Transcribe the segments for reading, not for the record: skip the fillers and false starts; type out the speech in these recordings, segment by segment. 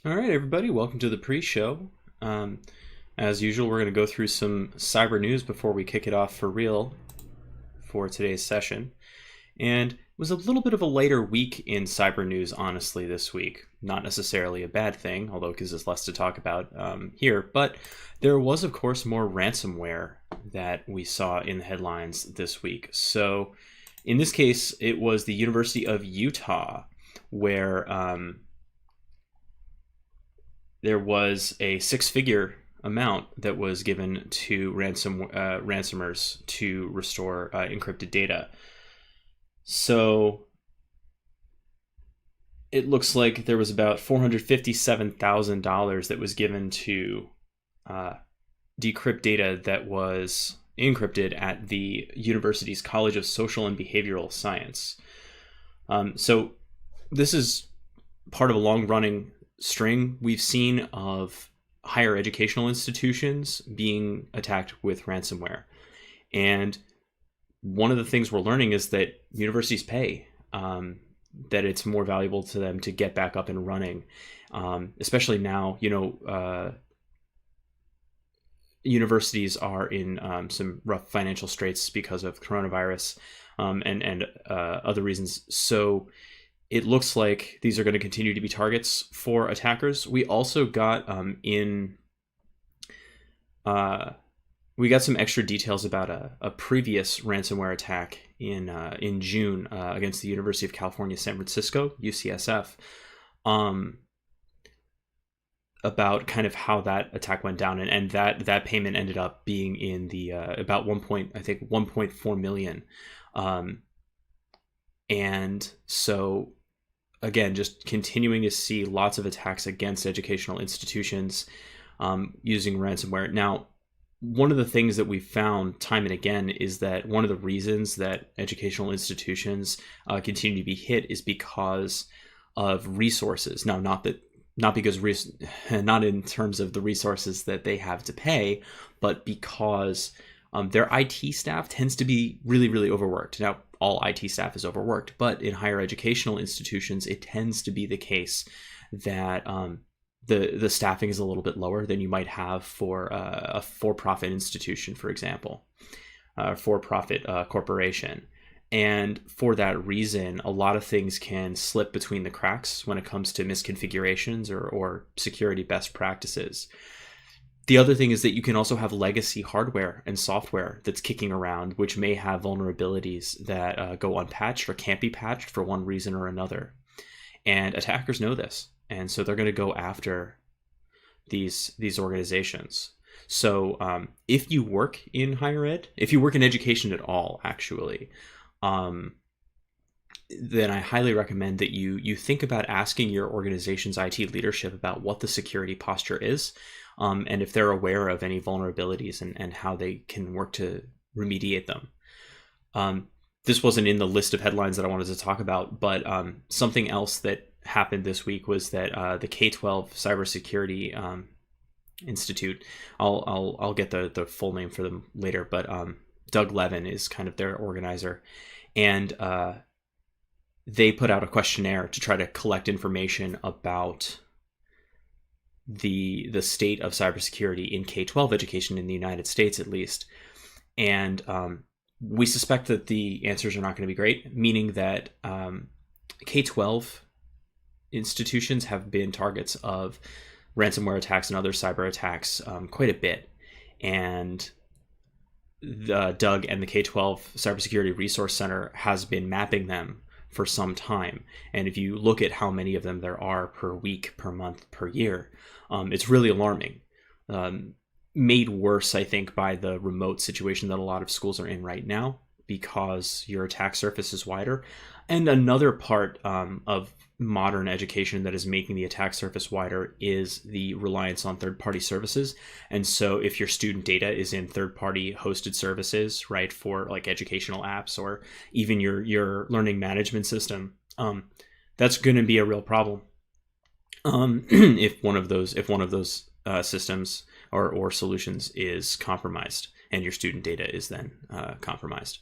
All right, everybody, welcome to the pre-show. As usual, we're going to go through some cyber news before we kick it off for real for today's session. And it was a little bit of a lighter week in cyber news, honestly, this week. Not necessarily a bad thing, although it gives us less to talk about here. But there was, of course, more ransomware that we saw in the headlines this week. So in this case, it was the University of Utah, where there was a six-figure amount that was given to ransomers to restore encrypted data. So it looks like there was about $457,000 that was given to decrypt data that was encrypted at the university's College of Social and Behavioral Science. So this is part of a long-running string we've seen of higher educational institutions being attacked with ransomware. And one of the things we're learning is that universities pay, that it's more valuable to them to get back up and running, especially now. Universities are in some rough financial straits because of coronavirus and other reasons. So it looks like these are going to continue to be targets for attackers. We also got we got some extra details about a previous ransomware attack in June against the University of California, San Francisco, UCSF, about kind of how that attack went down, and that payment ended up being in the about 1.4 million, and so again, just continuing to see lots of attacks against educational institutions using ransomware. Now, one of the things that we've found time and again is that one of the reasons that educational institutions continue to be hit is because of resources. Now, not in terms of the resources that they have to pay, but because their IT staff tends to be really, really overworked. Now, all IT staff is overworked, but in higher educational institutions, it tends to be the case that the staffing is a little bit lower than you might have for a for-profit institution, for example, for-profit corporation. And for that reason, a lot of things can slip between the cracks when it comes to misconfigurations or security best practices. The other thing is that you can also have legacy hardware and software that's kicking around, which may have vulnerabilities that go unpatched or can't be patched for one reason or another. And attackers know this, and so they're going to go after these organizations. So if you work in higher ed, if you work in education at all, actually, then I highly recommend that you think about asking your organization's IT leadership about what the security posture is, and if they're aware of any vulnerabilities and how they can work to remediate them. This wasn't in the list of headlines that I wanted to talk about, but something else that happened this week was that the K-12 Cybersecurity Institute, I'll get the full name for them later, but Doug Levin is kind of their organizer, and they put out a questionnaire to try to collect information about the state of cybersecurity in K-12 education in the United States, at least. And we suspect that the answers are not going to be great, meaning that K-12 institutions have been targets of ransomware attacks and other cyber attacks quite a bit. And Doug and the K-12 Cybersecurity Resource Center has been mapping them for some time. And if you look at how many of them there are per week, per month, per year, it's really alarming. Made worse, I think, by the remote situation that a lot of schools are in right now, because your attack surface is wider. And another part of modern education that is making the attack surface wider is the reliance on third-party services. And so if your student data is in third-party hosted services, right, for like educational apps or even your learning management system, that's going to be a real problem. If one of those systems or solutions is compromised and your student data is then compromised.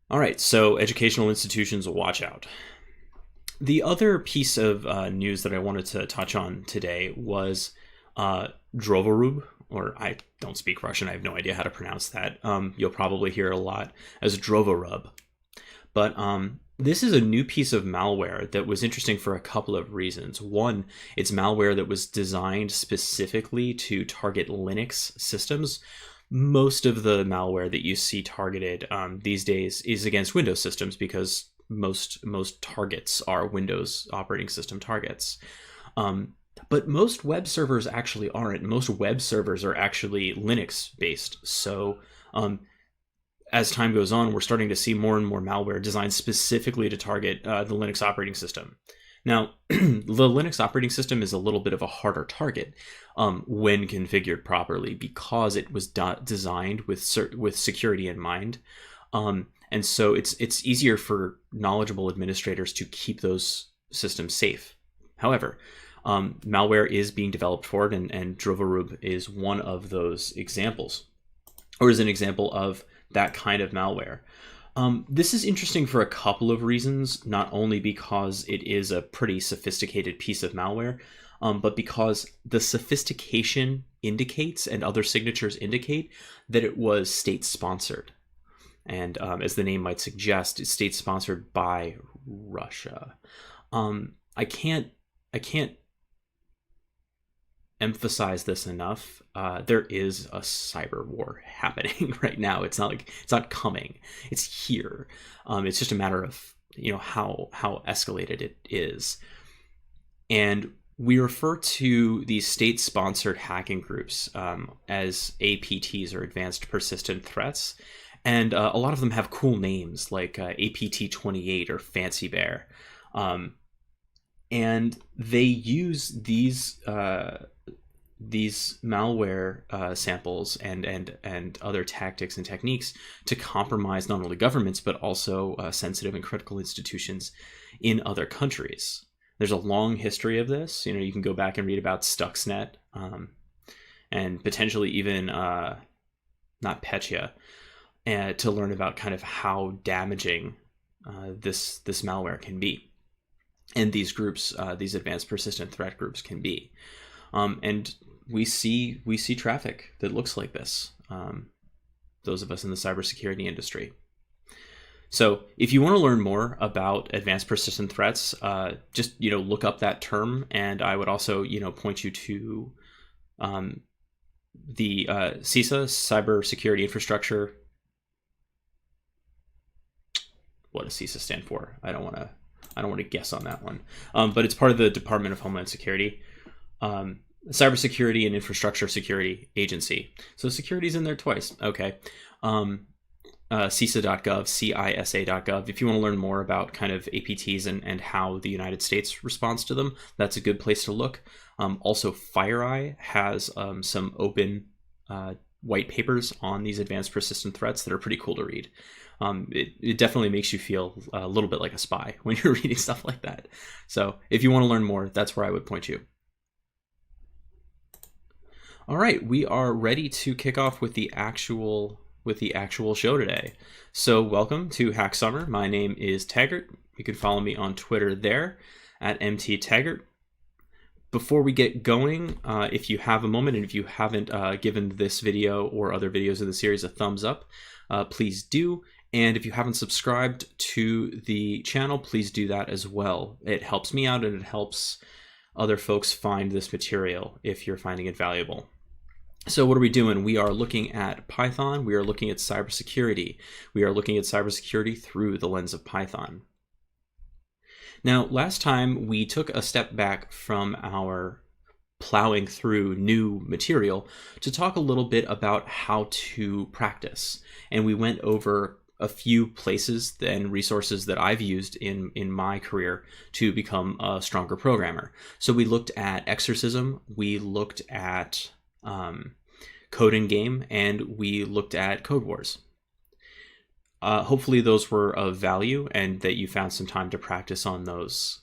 All right, so educational institutions, watch out. The other piece of news that I wanted to touch on today was Drovorub, or I don't speak Russian, I have no idea how to pronounce that. You'll probably hear it a lot as Drovorub. But this is a new piece of malware that was interesting for a couple of reasons. One, it's malware that was designed specifically to target Linux systems. Most of the malware that you see targeted these days is against Windows systems because most targets are Windows operating system targets. But most web servers actually aren't. Most web servers are actually Linux based. So as time goes on, we're starting to see more and more malware designed specifically to target the Linux operating system. Now, the Linux operating system is a little bit of a harder target when configured properly because it was designed with security in mind. And so it's easier for knowledgeable administrators to keep those systems safe. However, malware is being developed for it, and Drovorub is one of those examples, or is an example of that kind of malware. This is interesting for a couple of reasons, not only because it is a pretty sophisticated piece of malware, but because the sophistication indicates, and other signatures indicate, that it was state-sponsored. And as the name might suggest, it's state-sponsored by Russia. I can't emphasize this enough. There is a cyber war happening right now. It's not coming. It's here. It's just a matter of how escalated it is. And we refer to these state-sponsored hacking groups as APTs, or Advanced Persistent Threats. And a lot of them have cool names like APT-28 or Fancy Bear. And they use these malware samples and other tactics and techniques to compromise not only governments, but also sensitive and critical institutions in other countries. There's a long history of this. You can go back and read about Stuxnet, and potentially even NotPetya, to learn about kind of how damaging this malware can be. And these groups, these advanced persistent threat groups, can be. And we see traffic that looks like this, those of us in the cybersecurity industry. So if you want to learn more about advanced persistent threats, just look up that term. And I would also point you to the CISA, Cybersecurity Infrastructure. What does CISA stand for? I don't want to guess on that one. But it's part of the Department of Homeland Security. Cybersecurity and Infrastructure Security Agency. So security's in there twice. Okay. CISA.gov, CISA.gov. If you want to learn more about kind of APTs and how the United States responds to them, that's a good place to look. Also, FireEye has some open white papers on these advanced persistent threats that are pretty cool to read. It definitely makes you feel a little bit like a spy when you're reading stuff like that. So if you want to learn more, that's where I would point you. All right, we are ready to kick off with the actual show today. So welcome to Hack Summer. My name is Taggart. You can follow me on Twitter there at MTTaggart. Before we get going, if you have a moment, and if you haven't given this video or other videos in the series a thumbs up, please do. And if you haven't subscribed to the channel, please do that as well. It helps me out, and it helps other folks find this material if you're finding it valuable. So what are we doing? We are looking at Python. We are looking at cybersecurity. We are looking at cybersecurity through the lens of Python. Now, last time we took a step back from our plowing through new material to talk a little bit about how to practice. And we went over a few places and resources that I've used in my career to become a stronger programmer. So we looked at Exorcism, we looked at Code and Game, and we looked at Code Wars. Hopefully those were of value and that you found some time to practice on those.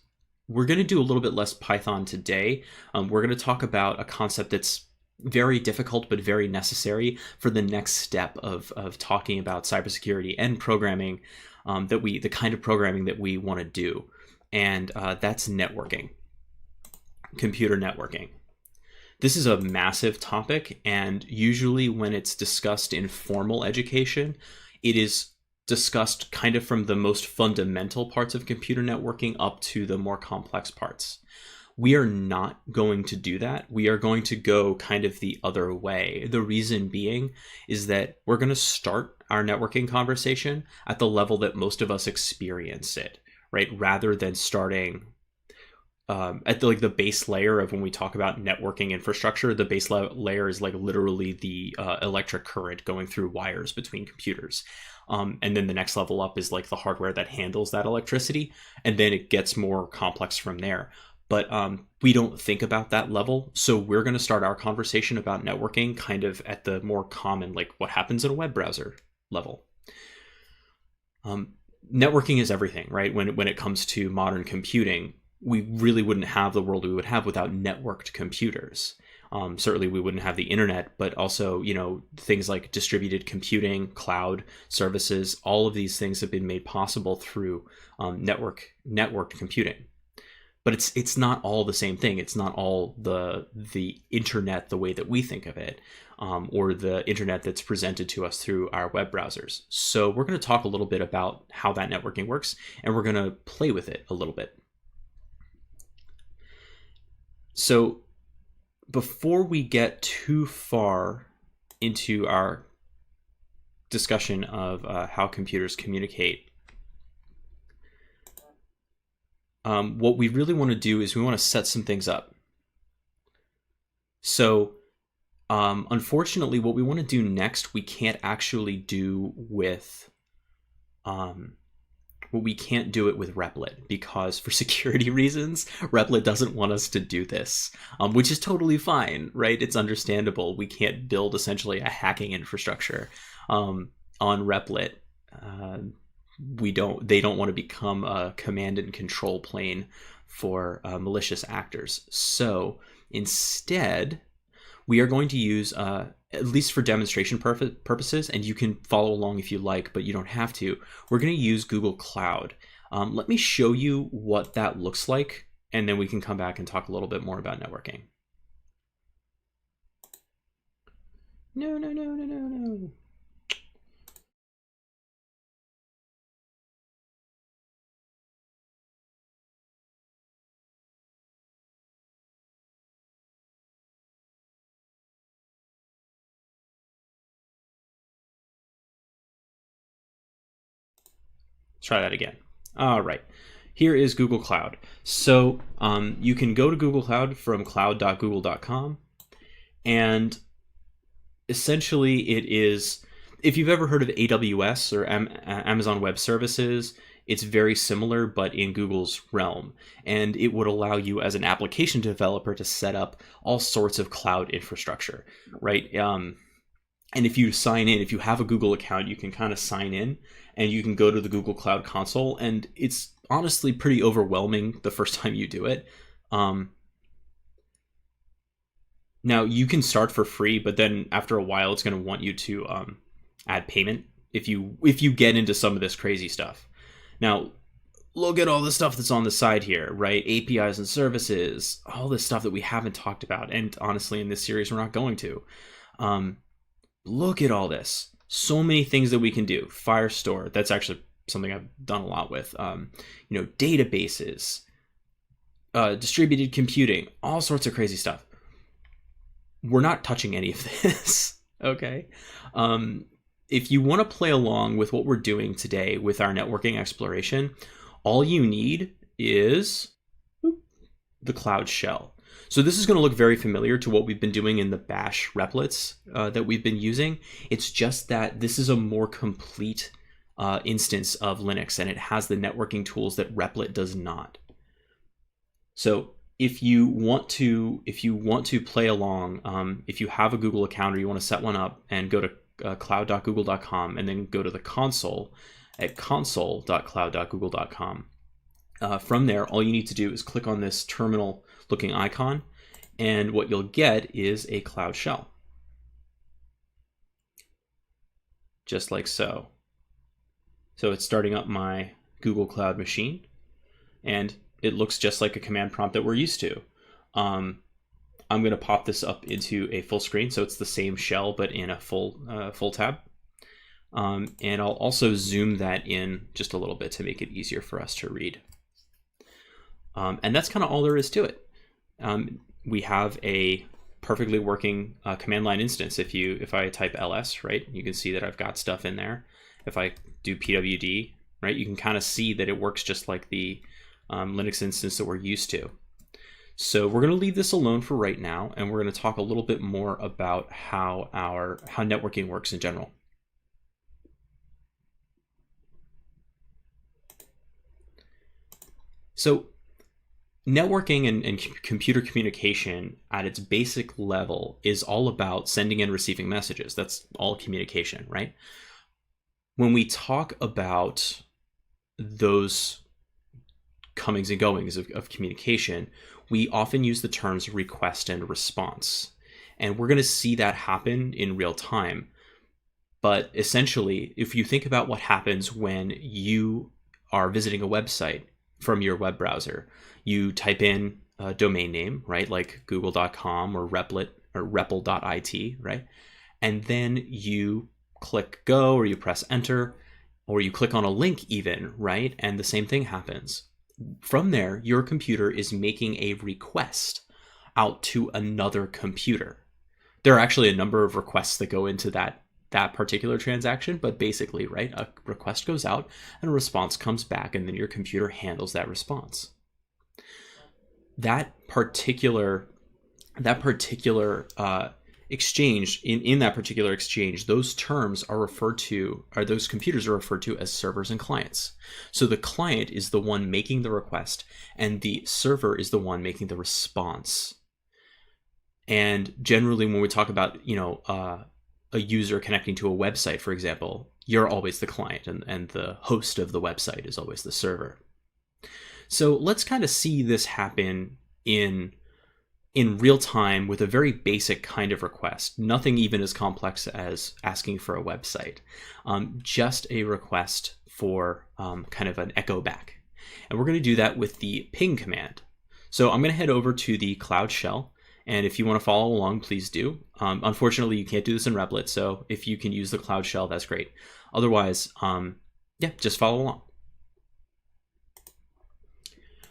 We're going to do a little bit less Python today. We're going to talk about a concept that's very difficult but very necessary for the next step of talking about cybersecurity and programming, the kind of programming that we want to do. and that's networking, computer networking. This is a massive topic, and usually when it's discussed in formal education, it is discussed kind of from the most fundamental parts of computer networking up to the more complex parts. We are not going to do that. We are going to go kind of the other way. The reason being is that we're going to start our networking conversation at the level that most of us experience it, right? Rather than starting at the base layer of when we talk about networking infrastructure. The base layer is like literally the electric current going through wires between computers. And then the next level up is like the hardware that handles that electricity. And then it gets more complex from there. But we don't think about that level. So we're going to start our conversation about networking kind of at the more common, like what happens in a web browser level. Networking is everything, right? When it comes to modern computing, we really wouldn't have the world we would have without networked computers. Certainly we wouldn't have the internet, but also, things like distributed computing, cloud services, all of these things have been made possible through networked computing. But it's not all the same thing. It's not all the internet the way that we think of it, or the internet that's presented to us through our web browsers. So we're going to talk a little bit about how that networking works, and we're going to play with it a little bit. So before we get too far into our discussion of how computers communicate, what we really want to do is we want to set some things up. So unfortunately, what we want to do next, we can't actually do with we can't do it with Replit, because for security reasons, Replit doesn't want us to do this, which is totally fine, right? It's understandable. We can't build essentially a hacking infrastructure on Replit. They don't want to become a command and control plane for malicious actors. So instead, we are going to use, at least for demonstration purposes, and you can follow along if you like, but you don't have to, we're going to use Google Cloud. Let me show you what that looks like, and then we can come back and talk a little bit more about networking. No. Let's try that again. All right. Here is Google Cloud. So you can go to Google Cloud from cloud.google.com, and essentially it is, if you've ever heard of AWS or Amazon Web Services, it's very similar, but in Google's realm. And it would allow you as an application developer to set up all sorts of cloud infrastructure, right? And if you sign in, if you have a Google account, you can kind of sign in and you can go to the Google Cloud Console, and it's honestly pretty overwhelming the first time you do it. Now you can start for free, but then after a while, it's going to want you to add payment if you get into some of this crazy stuff. Now, look at all the stuff that's on the side here, right? APIs and services, all this stuff that we haven't talked about, and honestly, in this series, we're not going to. Look at all this. So many things that we can do. Firestore, that's actually something I've done a lot with. Databases, distributed computing, all sorts of crazy stuff. We're not touching any of this, okay? If you want to play along with what we're doing today with our networking exploration, all you need is the Cloud Shell. So this is going to look very familiar to what we've been doing in the bash replits that we've been using. It's just that this is a more complete instance of Linux, and it has the networking tools that Replit does not. So if you want to play along, if you have a Google account or you want to set one up, and go to cloud.google.com and then go to the console at console.cloud.google.com. From there, all you need to do is click on this terminal looking icon, and what you'll get is a Cloud Shell. Just like so. So it's starting up my Google Cloud machine. and it looks just like a command prompt that we're used to. I'm going to pop this up into a full screen, so it's the same shell but in a full tab. And I'll also zoom that in just a little bit to make it easier for us to read. And that's kind of all there is to it. We have a perfectly working command line instance. If I type ls, right, you can see that I've got stuff in there. If I do pwd, right, you can kind of see that it works just like the Linux instance that we're used to. So we're going to leave this alone for right now, and we're going to talk a little bit more about how networking works in general. So networking and computer communication at its basic level is all about sending and receiving messages. That's all communication, right? When we talk about those comings and goings of communication, we often use the terms request and response. And we're going to see that happen in real time. But essentially, if you think about what happens when you are visiting a website from your web browser, you type in a domain name, right, like google.com or repl.it, right? And then you click go, or you press enter, or you click on a link even, right? And the same thing happens. From there, your computer is making a request out to another computer. There are actually a number of requests that go into that particular transaction, but basically, right, a request goes out and a response comes back, and then your computer handles that response. That particular exchange, in that particular exchange, those terms are referred to, or those computers are referred to as servers and clients. So the client is the one making the request, and the server is the one making the response. And generally, when we talk about, a user connecting to a website, for example, you're always the client, and the host of the website is always the server. So let's kind of see this happen in real time with a very basic kind of request. Nothing even as complex as asking for a website. Just a request for kind of an echo back. And we're going to do that with the ping command. So I'm going to head over to the Cloud Shell. And if you want to follow along, please do. Unfortunately, you can't do this in Repl.it. So if you can use the Cloud Shell, that's great. Otherwise, just follow along.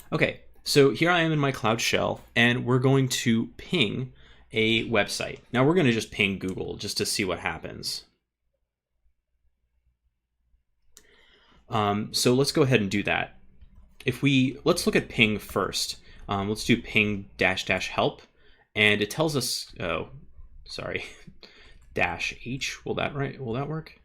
Okay, so here I am in my Cloud Shell, and we're going to ping a website. Now we're going to just ping Google just to see what happens. So let's go ahead and do that. Let's look at ping first. Let's do ping --help, and it tells us, -h. Will that work?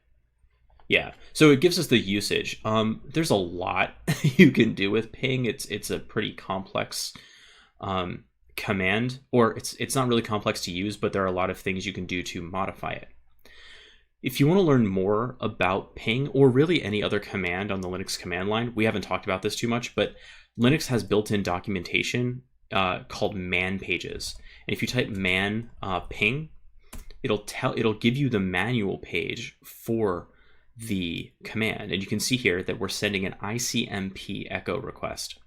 Yeah, so it gives us the usage. There's a lot you can do with ping. It's a pretty complex command, or it's not really complex to use, but there are a lot of things you can do to modify it. If you want to learn more about ping, or really any other command on the Linux command line, we haven't talked about this too much, but Linux has built-in documentation called man pages. And if you type man ping, it'll give you the manual page for the command, and you can see here that we're sending an ICMP echo request.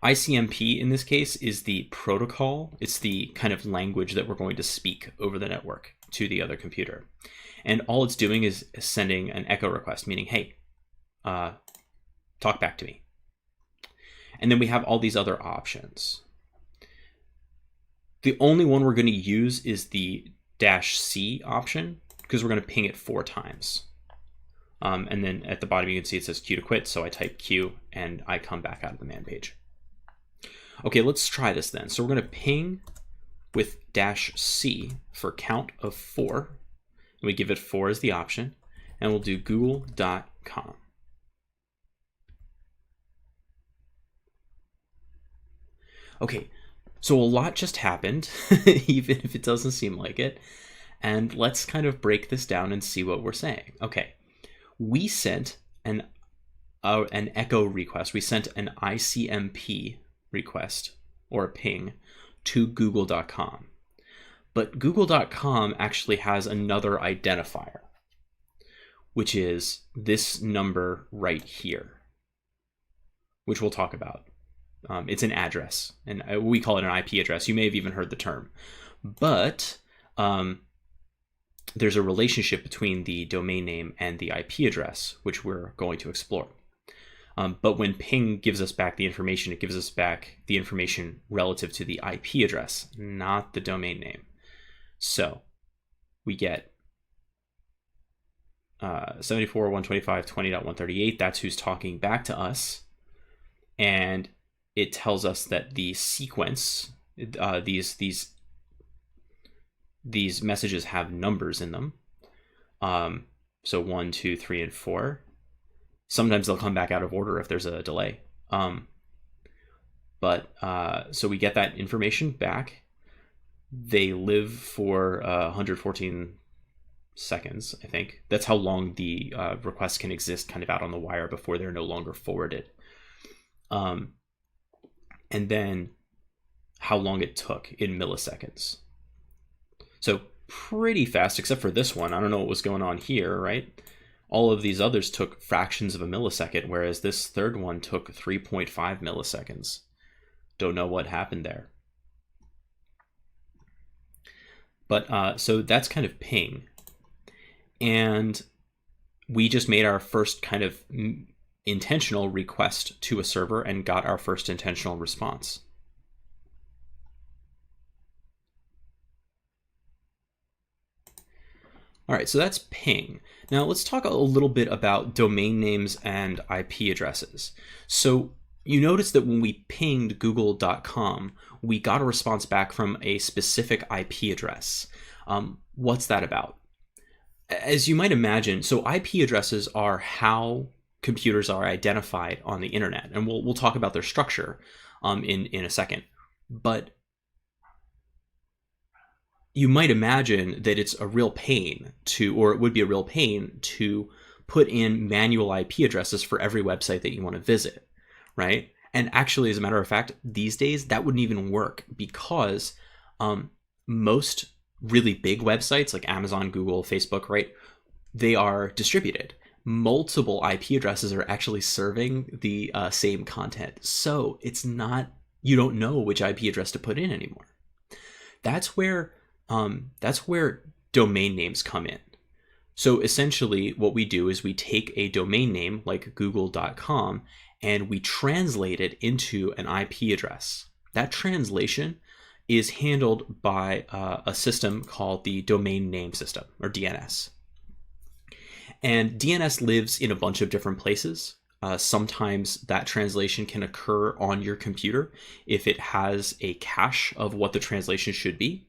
ICMP in this case is the protocol. It's the kind of language that we're going to speak over the network to the other computer, and all it's doing is sending an echo request, meaning, hey, talk back to me. And then we have all these other options. The only one we're going to use is the -c option, because we're going to ping it 4 times. And then at the bottom you can see it says Q to quit, so I type Q and I come back out of the man page. Okay, let's try this then. So we're going to ping with -c for count of 4. And we give it 4 as the option, and we'll do google.com. Okay, so a lot just happened, even if it doesn't seem like it. And let's kind of break this down and see what we're saying. Okay, we sent an echo request. We sent an ICMP request, or a ping, to google.com. But google.com actually has another identifier, which is this number right here. which we'll talk about. It's an address, and we call it an IP address. You may have even heard the term. But there's a relationship between the domain name and the IP address, which we're going to explore. But when ping gives us back the information, it gives us back the information relative to the IP address, not the domain name. So we get 74.125.20.138. That's who's talking back to us. And it tells us that the sequence, these messages have numbers in them. So 1, 2, 3, and 4. Sometimes they'll come back out of order if there's a delay. So we get that information back. They live for 114 seconds, I think. That's how long the requests can exist kind of out on the wire before they're no longer forwarded. And then how long it took in milliseconds. So pretty fast, except for this one. I don't know what was going on here, right? All of these others took fractions of a millisecond, whereas this third one took 3.5 milliseconds. Don't know what happened there. But so that's kind of ping. And we just made our first kind of intentional request to a server and got our first intentional response. All right, so that's ping. Now let's talk a little bit about domain names and IP addresses. So you notice that when we pinged google.com, we got a response back from a specific IP address. What's that about? As you might imagine, so IP addresses are how computers are identified on the internet, and we'll talk about their structure in a second. But you might imagine that it's a real pain or it would be a real pain to put in manual IP addresses for every website that you want to visit, right? And actually, as a matter of fact, these days that wouldn't even work because most really big websites like Amazon, Google, Facebook, right? They are distributed. Multiple IP addresses are actually serving the same content. So it's not, you don't know which IP address to put in anymore. That's where domain names come in. So essentially what we do is we take a domain name like google.com and we translate it into an IP address. That translation is handled by a system called the domain name system, or DNS. And DNS lives in a bunch of different places. Sometimes that translation can occur on your computer if it has a cache of what the translation should be.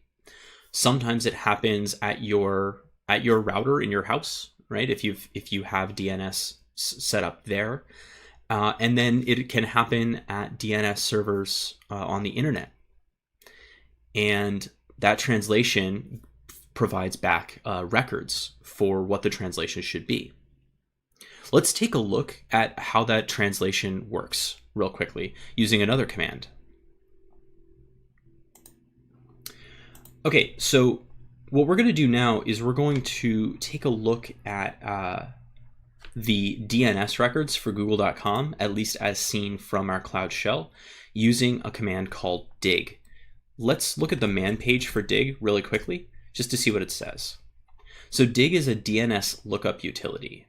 Sometimes it happens at your router in your house, right? If you have DNS set up there, and then it can happen at DNS servers on the internet, and that translation provides back records for what the translation should be. Let's take a look at how that translation works real quickly using another command. Okay, so what we're going to do now is we're going to take a look at the DNS records for google.com, at least as seen from our Cloud Shell, using a command called dig. Let's look at the man page for dig really quickly, just to see what it says. So dig is a DNS lookup utility,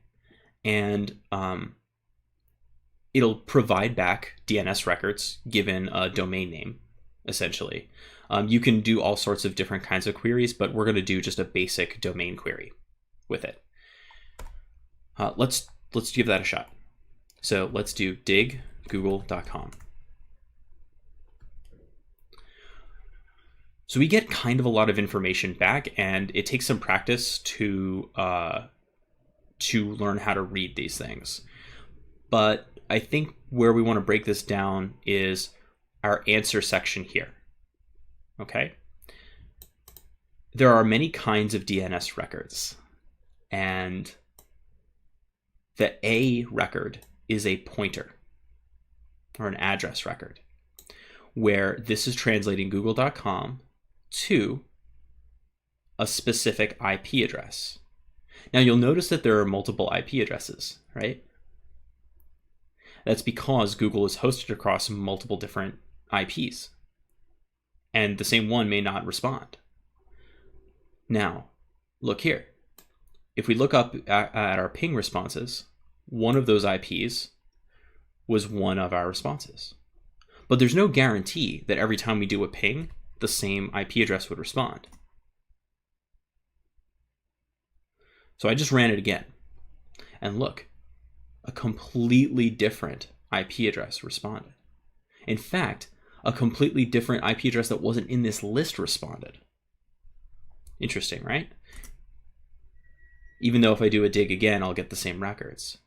and it'll provide back DNS records given a domain name, essentially. You can do all sorts of different kinds of queries, but we're going to do just a basic domain query with it. Let's give that a shot. So let's do dig google.com. So we get kind of a lot of information back, and it takes some practice to learn how to read these things. But I think where we want to break this down is our answer section here. Okay. There are many kinds of DNS records, and the A record is a pointer or an address record, where this is translating google.com to a specific IP address. Now you'll notice that there are multiple IP addresses, right? That's because Google is hosted across multiple different IPs, and the same one may not respond. Now, look here. If we look up at our ping responses, one of those IPs was one of our responses. But there's no guarantee that every time we do a ping, the same IP address would respond. So I just ran it again. And look, a completely different IP address responded. In fact, a completely different IP address that wasn't in this list responded. Interesting, right? Even though if I do a dig again, I'll get the same records.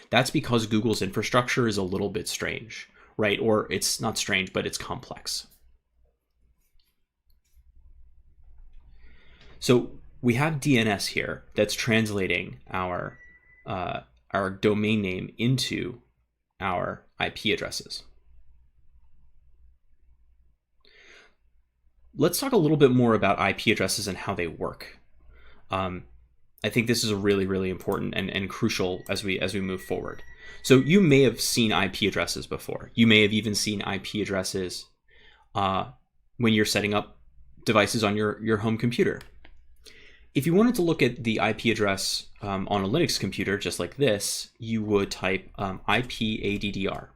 That's because Google's infrastructure is a little bit strange, right? Or it's not strange, but it's complex. So we have DNS here that's translating our domain name into our IP addresses. Let's talk a little bit more about IP addresses and how they work. I think this is a really, really important and crucial as we move forward. So you may have seen IP addresses before. You may have even seen IP addresses when you're setting up devices on your home computer. If you wanted to look at the IP address on a Linux computer, just like this, you would type IPADDR.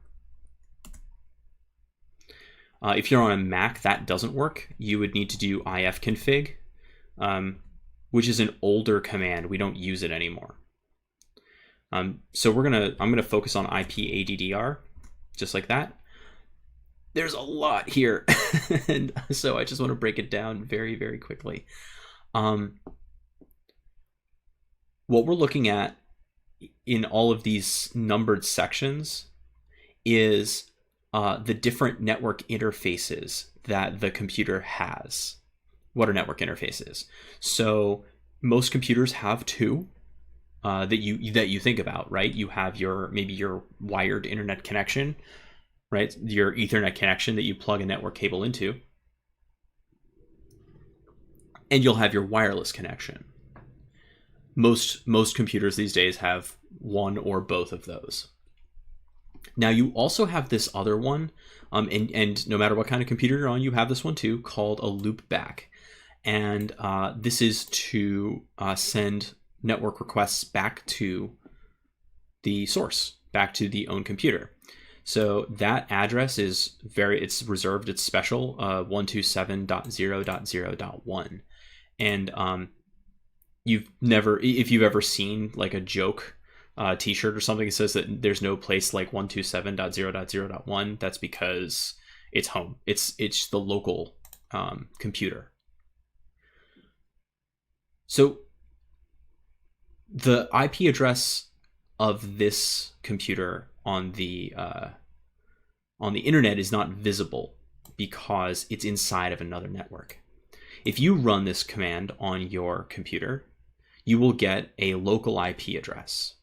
If you're on a Mac, that doesn't work. You would need to do ifconfig, which is an older command. We don't use it anymore. So I'm gonna focus on IPADDR, just like that. There's a lot here, and so I just want to break it down very, very quickly. What we're looking at in all of these numbered sections is the different network interfaces that the computer has. What are network interfaces? So most computers have two that you think about, right? You have maybe your wired internet connection, right? Your Ethernet connection that you plug a network cable into, and you'll have your wireless connection. Most computers these days have one or both of those. Now you also have this other one, and no matter what kind of computer you're on, you have this one too, called a loopback. And this is to send network requests back to the source, back to the own computer. So that address is it's reserved, it's special, 127.0.0.1. And if you've ever seen like a joke t-shirt or something that says that there's no place like 127.0.0.1, that's because it's home. It's the local computer. So the IP address of this computer on the internet is not visible because it's inside of another network. If you run this command on your computer, you will get a local IP address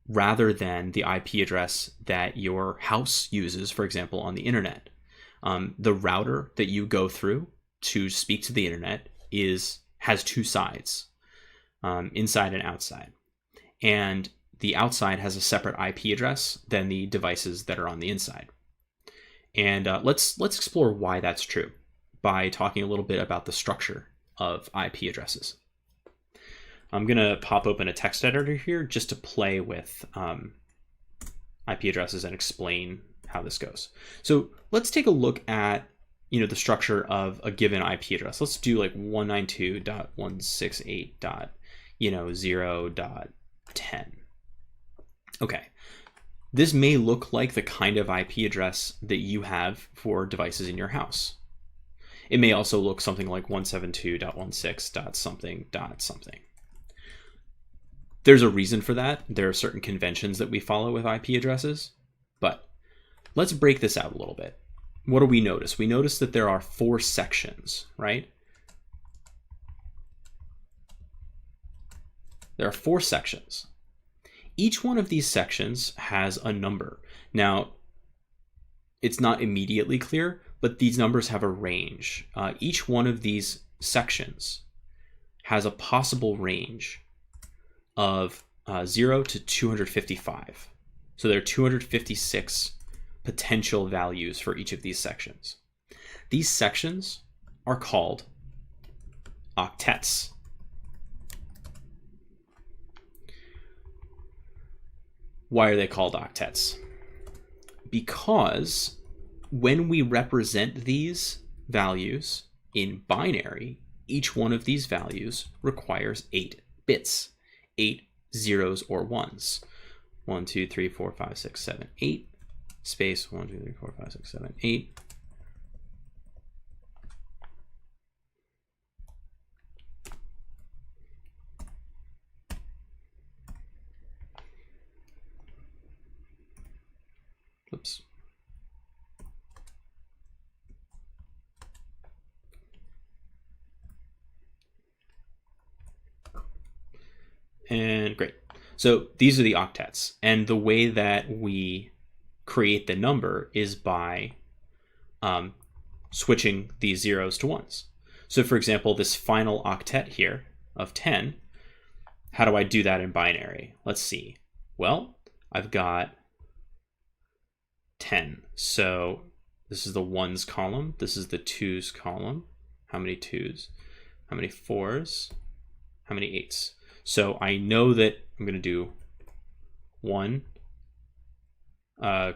rather than the IP address that your house uses, for example, on the internet. The router that you go through to speak to the internet has two sides, inside and outside. And the outside has a separate IP address than the devices that are on the inside. And let's explore why that's true by talking a little bit about the structure of IP addresses. I'm going to pop open a text editor here just to play with IP addresses and explain how this goes. So let's take a look at the structure of a given IP address. Let's do like 192.168.0.10. Okay. This may look like the kind of IP address that you have for devices in your house. It may also look something like 172.16.something.something. There's a reason for that. There are certain conventions that we follow with IP addresses, but let's break this out a little bit. What do we notice? We notice that there are 4 sections, right? There are 4 sections. Each one of these sections has a number. Now, it's not immediately clear, but these numbers have a range. Each one of these sections has a possible range of 0 to 255. So there are 256 potential values for each of these sections. These sections are called octets. Why are they called octets? Because when we represent these values in binary, each one of these values requires 8 bits, 8 zeros or ones. 1, 2, 3, 4, 5, 6, 7, 8, space 1, 2, 3, 4, 5, 6, 7, 8. Oops. And great. So these are the octets. And the way that we create the number is by switching these zeros to ones. So for example, this final octet here of 10, how do I do that in binary? Let's see. Well, I've got 10. So this is the ones column. This is the twos column. How many twos? How many fours? How many eights? So I know that I'm going to do one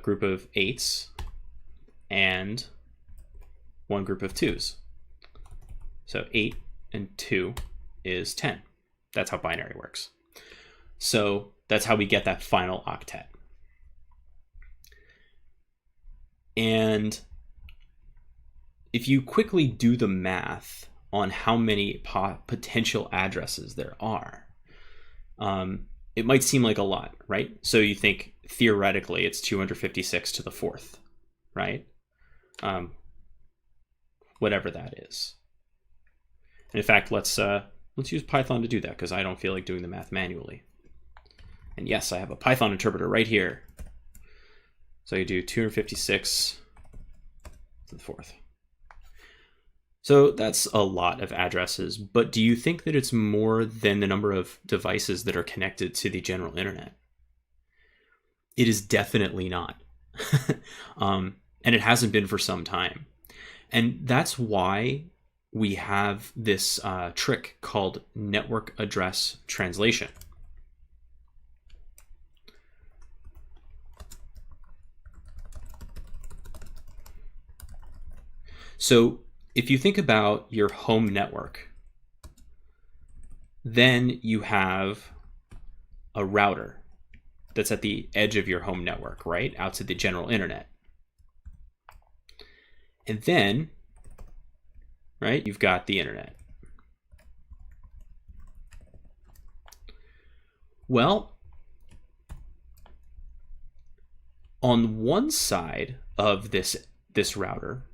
group of eights and one group of twos. So 8 and 2 is 10. That's how binary works. So that's how we get that final octet. And if you quickly do the math on how many potential addresses there are, it might seem like a lot, right? So you think theoretically it's 256 to the fourth, right? Whatever that is. And in fact, let's use Python to do that, because I don't feel like doing the math manually. And yes, I have a Python interpreter right here. So you do 256 to the fourth. So that's a lot of addresses, but do you think that it's more than the number of devices that are connected to the general internet? It is definitely not. And it hasn't been for some time. And that's why we have this trick called network address translation. So if you think about your home network, then you have a router that's at the edge of your home network, right? Out to the general internet. And then, right, you've got the internet. Well, on one side of this router,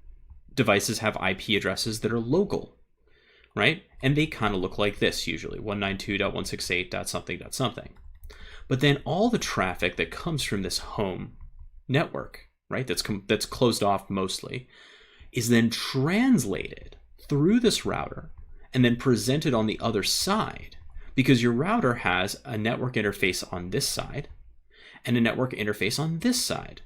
devices have IP addresses that are local, right? And they kind of look like this usually, 192.168.something.something. But then all the traffic that comes from this home network, right, that's closed off mostly, is then translated through this router and then presented on the other side, because your router has a network interface on this side and a network interface on this side.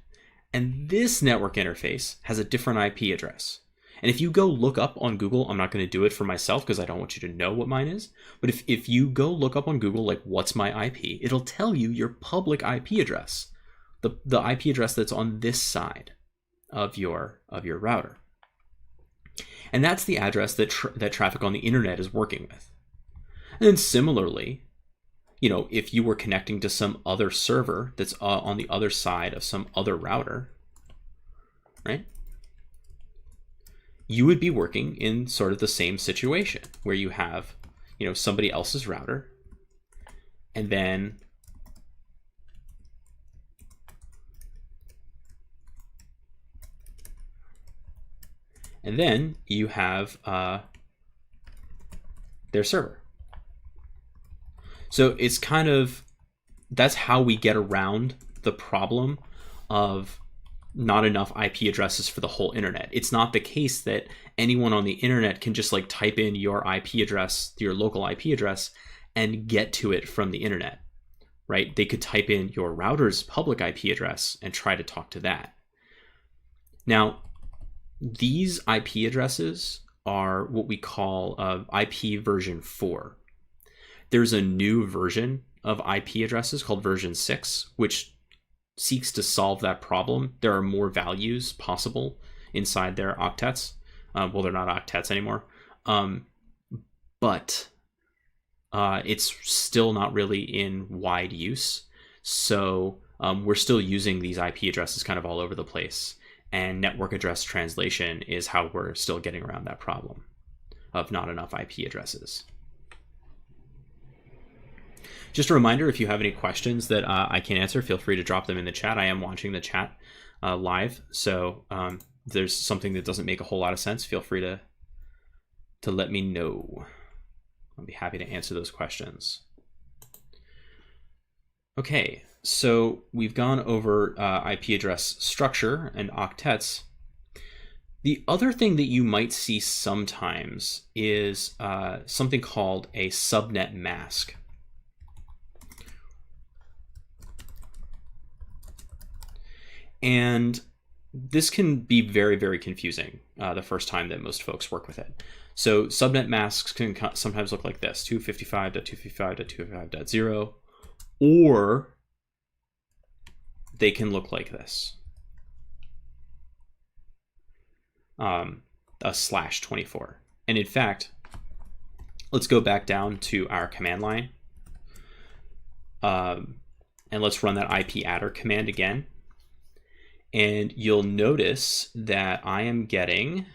And this network interface has a different IP address. And if you go look up on Google, I'm not going to do it for myself because I don't want you to know what mine is. But if you go look up on Google, like, what's my IP, it'll tell you your public IP address, the IP address that's on this side of your router. And that's the address that that traffic on the internet is working with. And then similarly, you know, if you were connecting to some other server that's on the other side of some other router, right? You would be working in sort of the same situation where you have, you know, somebody else's router, and then you have their server. So it's kind of, that's how we get around the problem of not enough IP addresses for the whole internet. It's not the case that anyone on the internet can just like type in your IP address, your local IP address, and get to it from the internet. right? They could type in your router's public IP address and try to talk to that. Now, these IP addresses are what we call IP version 4. There's a new version of IP addresses called version 6, which seeks to solve that problem. There are more values possible inside their octets. Well, they're not octets anymore. But it's still not really in wide use. So we're still using these IP addresses kind of all over the place. And network address translation is how we're still getting around that problem of not enough IP addresses. Just a reminder, if you have any questions that I can answer, feel free to drop them in the chat. I am watching the chat live, so if there's something that doesn't make a whole lot of sense, feel free to let me know. I'll be happy to answer those questions. Okay, so we've gone over IP address structure and octets. The other thing that you might see sometimes is something called a subnet mask. And this can be very, very confusing the first time that most folks work with it. So subnet masks can sometimes look like this: 255.255.255.0, or they can look like this, a /24. And in fact, let's go back down to our command line, and let's run that IP adder command again. And you'll notice that I am getting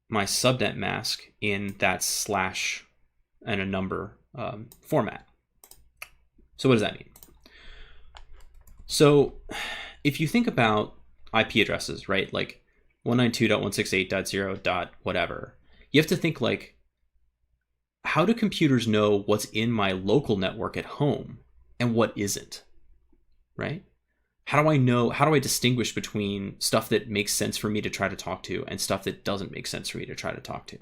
my subnet mask in that slash and a number format. So what does that mean? So if you think about IP addresses, right, like 192.168.0. whatever, you have to think like, how do computers know what's in my local network at home and what isn't? Right? How do I know, how do I distinguish between stuff that makes sense for me to try to talk to and stuff that doesn't make sense for me to try to talk to?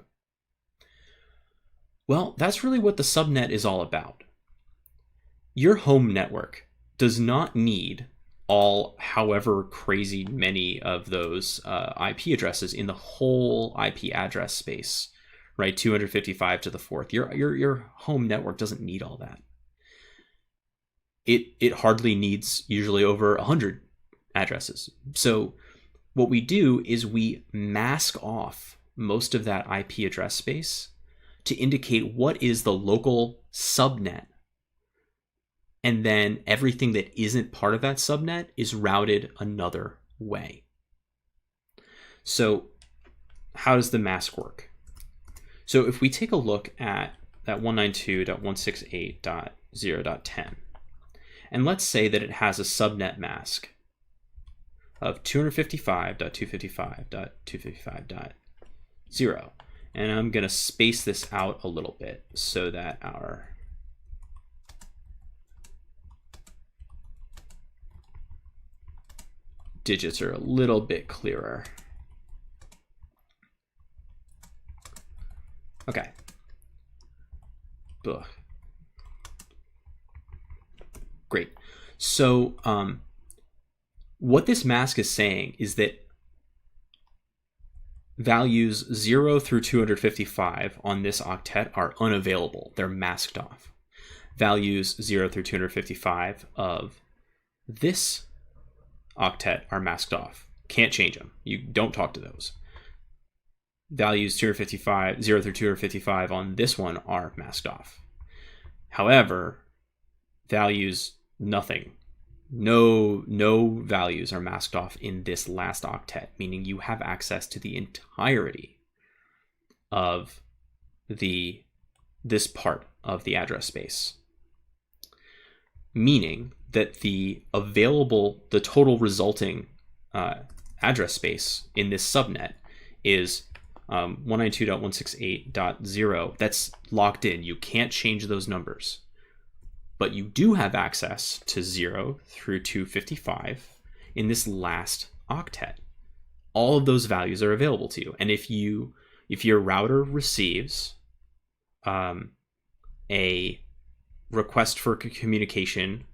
Well, that's really what the subnet is all about. Your home network does not need all, however crazy many of those IP addresses in the whole IP address space, right? 255 to the fourth. Your home network doesn't need all that. It hardly needs usually over 100 addresses. So what we do is we mask off most of that IP address space to indicate what is the local subnet. And then everything that isn't part of that subnet is routed another way. So how does the mask work? So if we take a look at that 192.168.0.10, and let's say that it has a subnet mask of 255.255.255.0. And I'm going to space this out a little bit so that our digits are a little bit clearer. Okay. Ugh. Great. So what this mask is saying is that values 0 through 255 on this octet are unavailable. They're masked off. Values 0 through 255 of this octet are masked off. Can't change them. You don't talk to those. Values 255, 0 through 255 on this one are masked off. However, values nothing. No values are masked off in this last octet, meaning you have access to the entirety of this part of the address space. Meaning that the total resulting address space in this subnet is 192.168.0. That's locked in. You can't change those numbers. But you do have access to 0 through 255 in this last octet. All of those values are available to you. And if your router receives a request for communication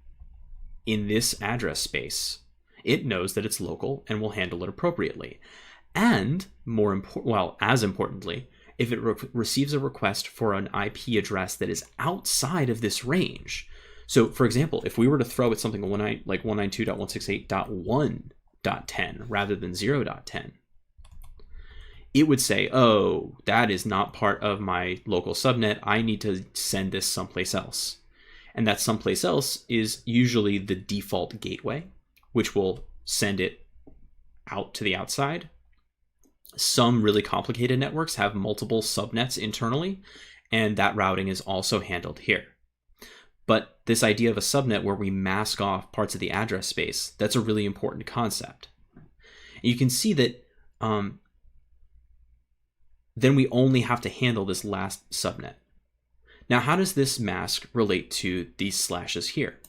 in this address space, it knows that it's local and will handle it appropriately. And as importantly, if it receives a request for an IP address that is outside of this range. So, for example, if we were to throw at something like 192.168.1.10 rather than 0.10, it would say, oh, that is not part of my local subnet. I need to send this someplace else. And that someplace else is usually the default gateway, which will send it out to the outside. Some really complicated networks have multiple subnets internally, and that routing is also handled here. But this idea of a subnet where we mask off parts of the address space, that's a really important concept. And you can see that then we only have to handle this last subnet. Now, how does this mask relate to these slashes here,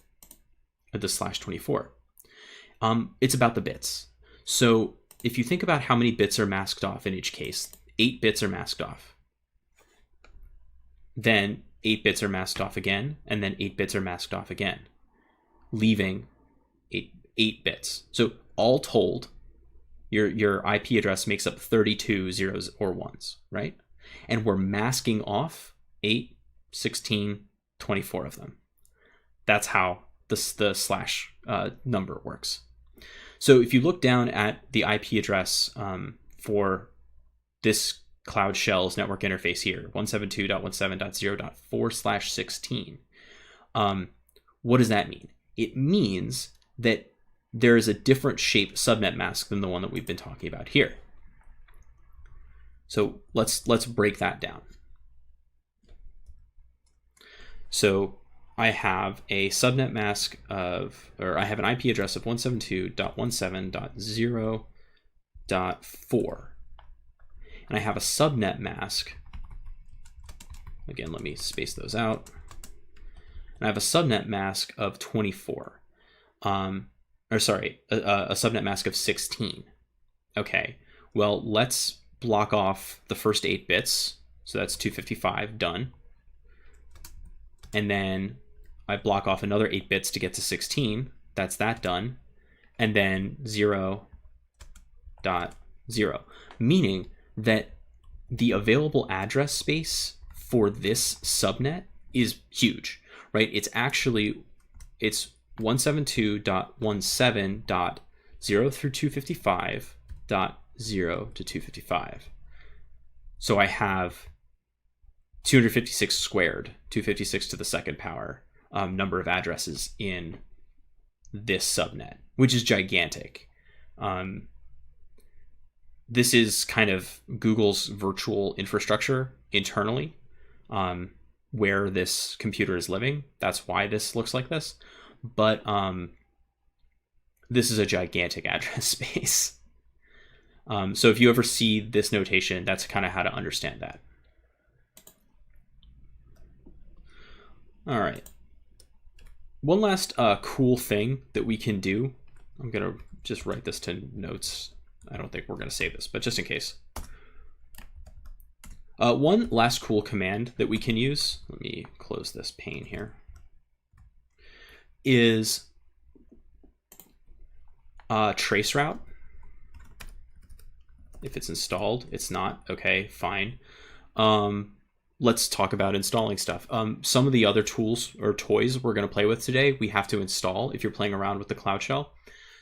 the /24? It's about the bits. So if you think about how many bits are masked off in each case, 8 bits are masked off. Then 8 bits are masked off again, and then 8 bits are masked off again, leaving 8 bits. So all told, your IP address makes up 32 zeros or ones, right? And we're masking off 8, 16, 24 of them. That's how the slash number works. So if you look down at the IP address for this Cloud Shell's network interface here, 172.17.0.4/16, what does that mean? It means that there is a different shape subnet mask than the one that we've been talking about here. So let's break that down. So I have a subnet mask I have an IP address of 172.17.0.4. And I have a subnet mask. Again, let me space those out. And I have a subnet mask of 24. A subnet mask of 16. Okay, well, let's block off the first 8 bits. So that's 255, done. And then I block off another 8 bits to get to 16. That's that done. And then 0.0, meaning that the available address space for this subnet is huge, right? It's 172.17.0 through 255.0 to 255. So I have 256 squared, 256 to the second power number of addresses in this subnet, which is gigantic. This is kind of Google's virtual infrastructure internally, where this computer is living. That's why this looks like this. But this is a gigantic address space. So if you ever see this notation, that's kind of how to understand that. All right. One last cool thing that we can do. I'm going to just write this to notes. I don't think we're going to save this, but just in case. One last cool command that we can use, let me close this pane here, is traceroute. If it's installed, it's not. Okay, fine. Let's talk about installing stuff. Some of the other tools or toys we're going to play with today, we have to install if you're playing around with the Cloud Shell.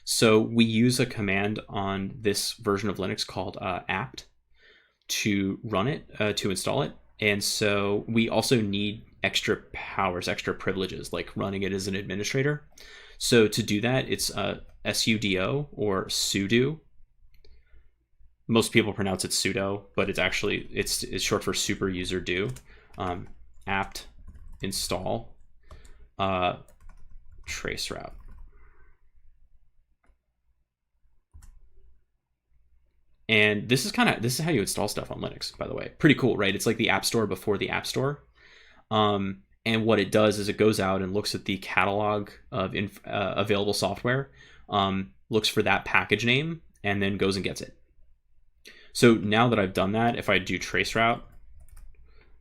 So we use a command on this version of Linux called apt to run it, to install it. And so we also need extra powers, extra privileges, like running it as an administrator. So to do that, it's sudo or sudo. Most people pronounce it sudo, but it's actually, it's short for super user do. Apt install traceroute. And this is how you install stuff on Linux, by the way. Pretty cool, right? It's like the App Store before the App Store. And what it does is it goes out and looks at the catalog of available software, looks for that package name, and then goes and gets it. So now that I've done that, if I do traceroute,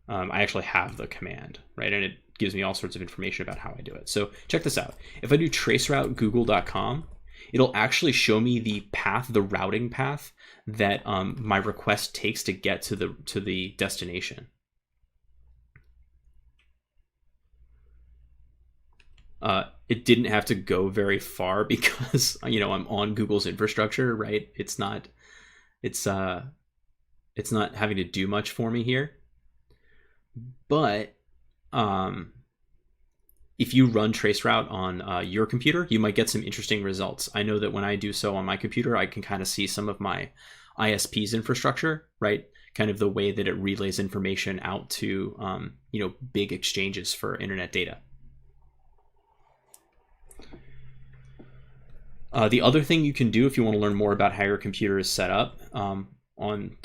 I actually have the command, right? And it gives me all sorts of information about how I do it. So check this out. If I do traceroute.google.com, it'll actually show me the path, the routing path that my request takes to get to the destination. It didn't have to go very far because I'm on Google's infrastructure, right? It's not having to do much for me here. But if you run traceroute on your computer, you might get some interesting results. I know that when I do so on my computer, I can kind of see some of my ISP's infrastructure, right? Kind of the way that it relays information out to big exchanges for internet data. The other thing you can do if you want to learn more about how your computer is set up on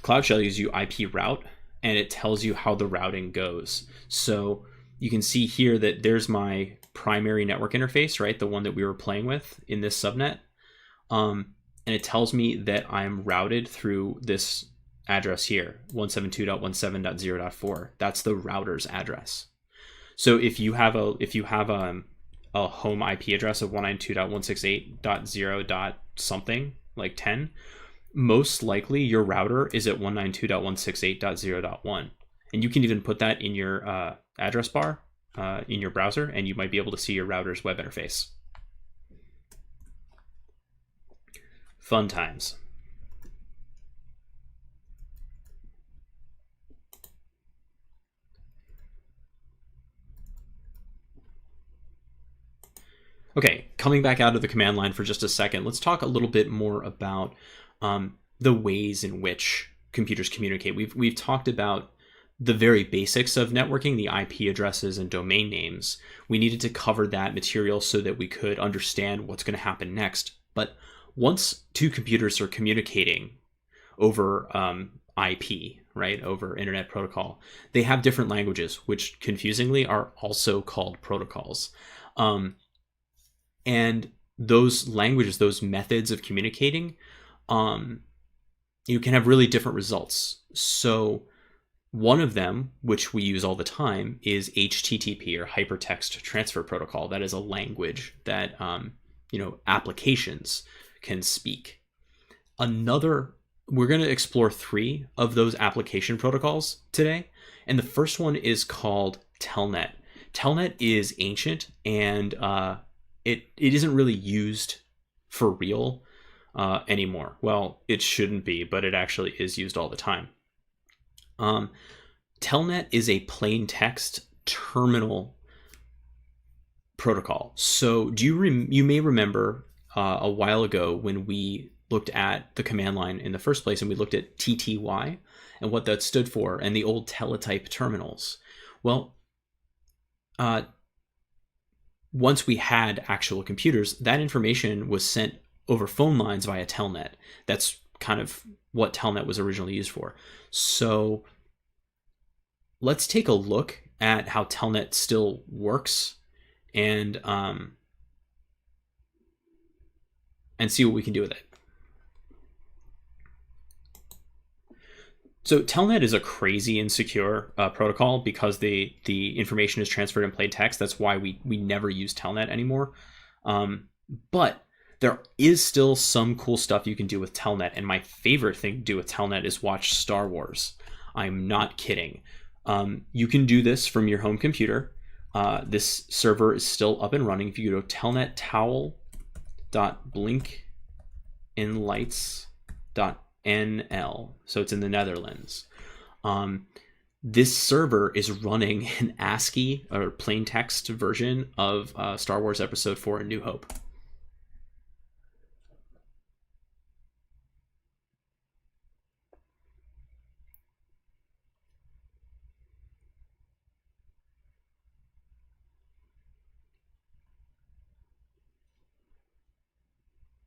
Cloud Shell, you IP route, and it tells you how the routing goes. So you can see here that there's my primary network interface, right? The one that we were playing with in this subnet. And it tells me that I'm routed through this address here, 172.17.0.4. That's the router's address. So if you have a home IP address of 192.168.0. something, like 10, most likely your router is at 192.168.0.1. And you can even put that in your address bar in your browser, and you might be able to see your router's web interface. Fun times. Okay, coming back out of the command line for just a second, let's talk a little bit more about the ways in which computers communicate. We've talked about the very basics of networking, the IP addresses and domain names. We needed to cover that material so that we could understand what's going to happen next. But once two computers are communicating over IP, right, over Internet Protocol, they have different languages, which confusingly are also called protocols. And those languages, those methods of communicating, you can have really different results. So one of them, which we use all the time, is HTTP, or Hypertext Transfer Protocol. That is a language that applications can speak. We're going to explore 3 of those application protocols today, and the first one is called Telnet. Telnet is ancient, and it isn't really used for real anymore. Well, it shouldn't be, but it actually is used all the time. Telnet is a plain text terminal protocol. So you may remember a while ago when we looked at the command line in the first place, and we looked at TTY and what that stood for, and the old teletype terminals. Well, once we had actual computers, that information was sent over phone lines via Telnet. That's kind of what Telnet was originally used for. So let's take a look at how Telnet still works and see what we can do with it. So Telnet is a crazy insecure protocol because the information is transferred in plain text. That's why we never use Telnet anymore. But there is still some cool stuff you can do with Telnet, and my favorite thing to do with Telnet is watch Star Wars. I'm not kidding. You can do this from your home computer. This server is still up and running. If you go to telnet-towel.blinkinlights.nl, so it's in the Netherlands. This server is running an ASCII or plain text version of Star Wars Episode 4: A New Hope.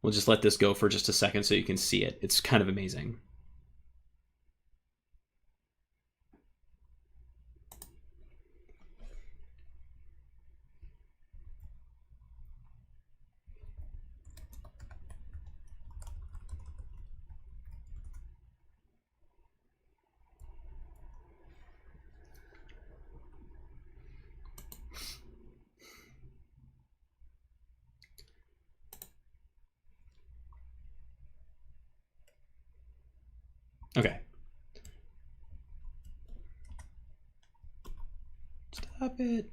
We'll just let this go for just a second so you can see it. It's kind of amazing. Okay. Stop it.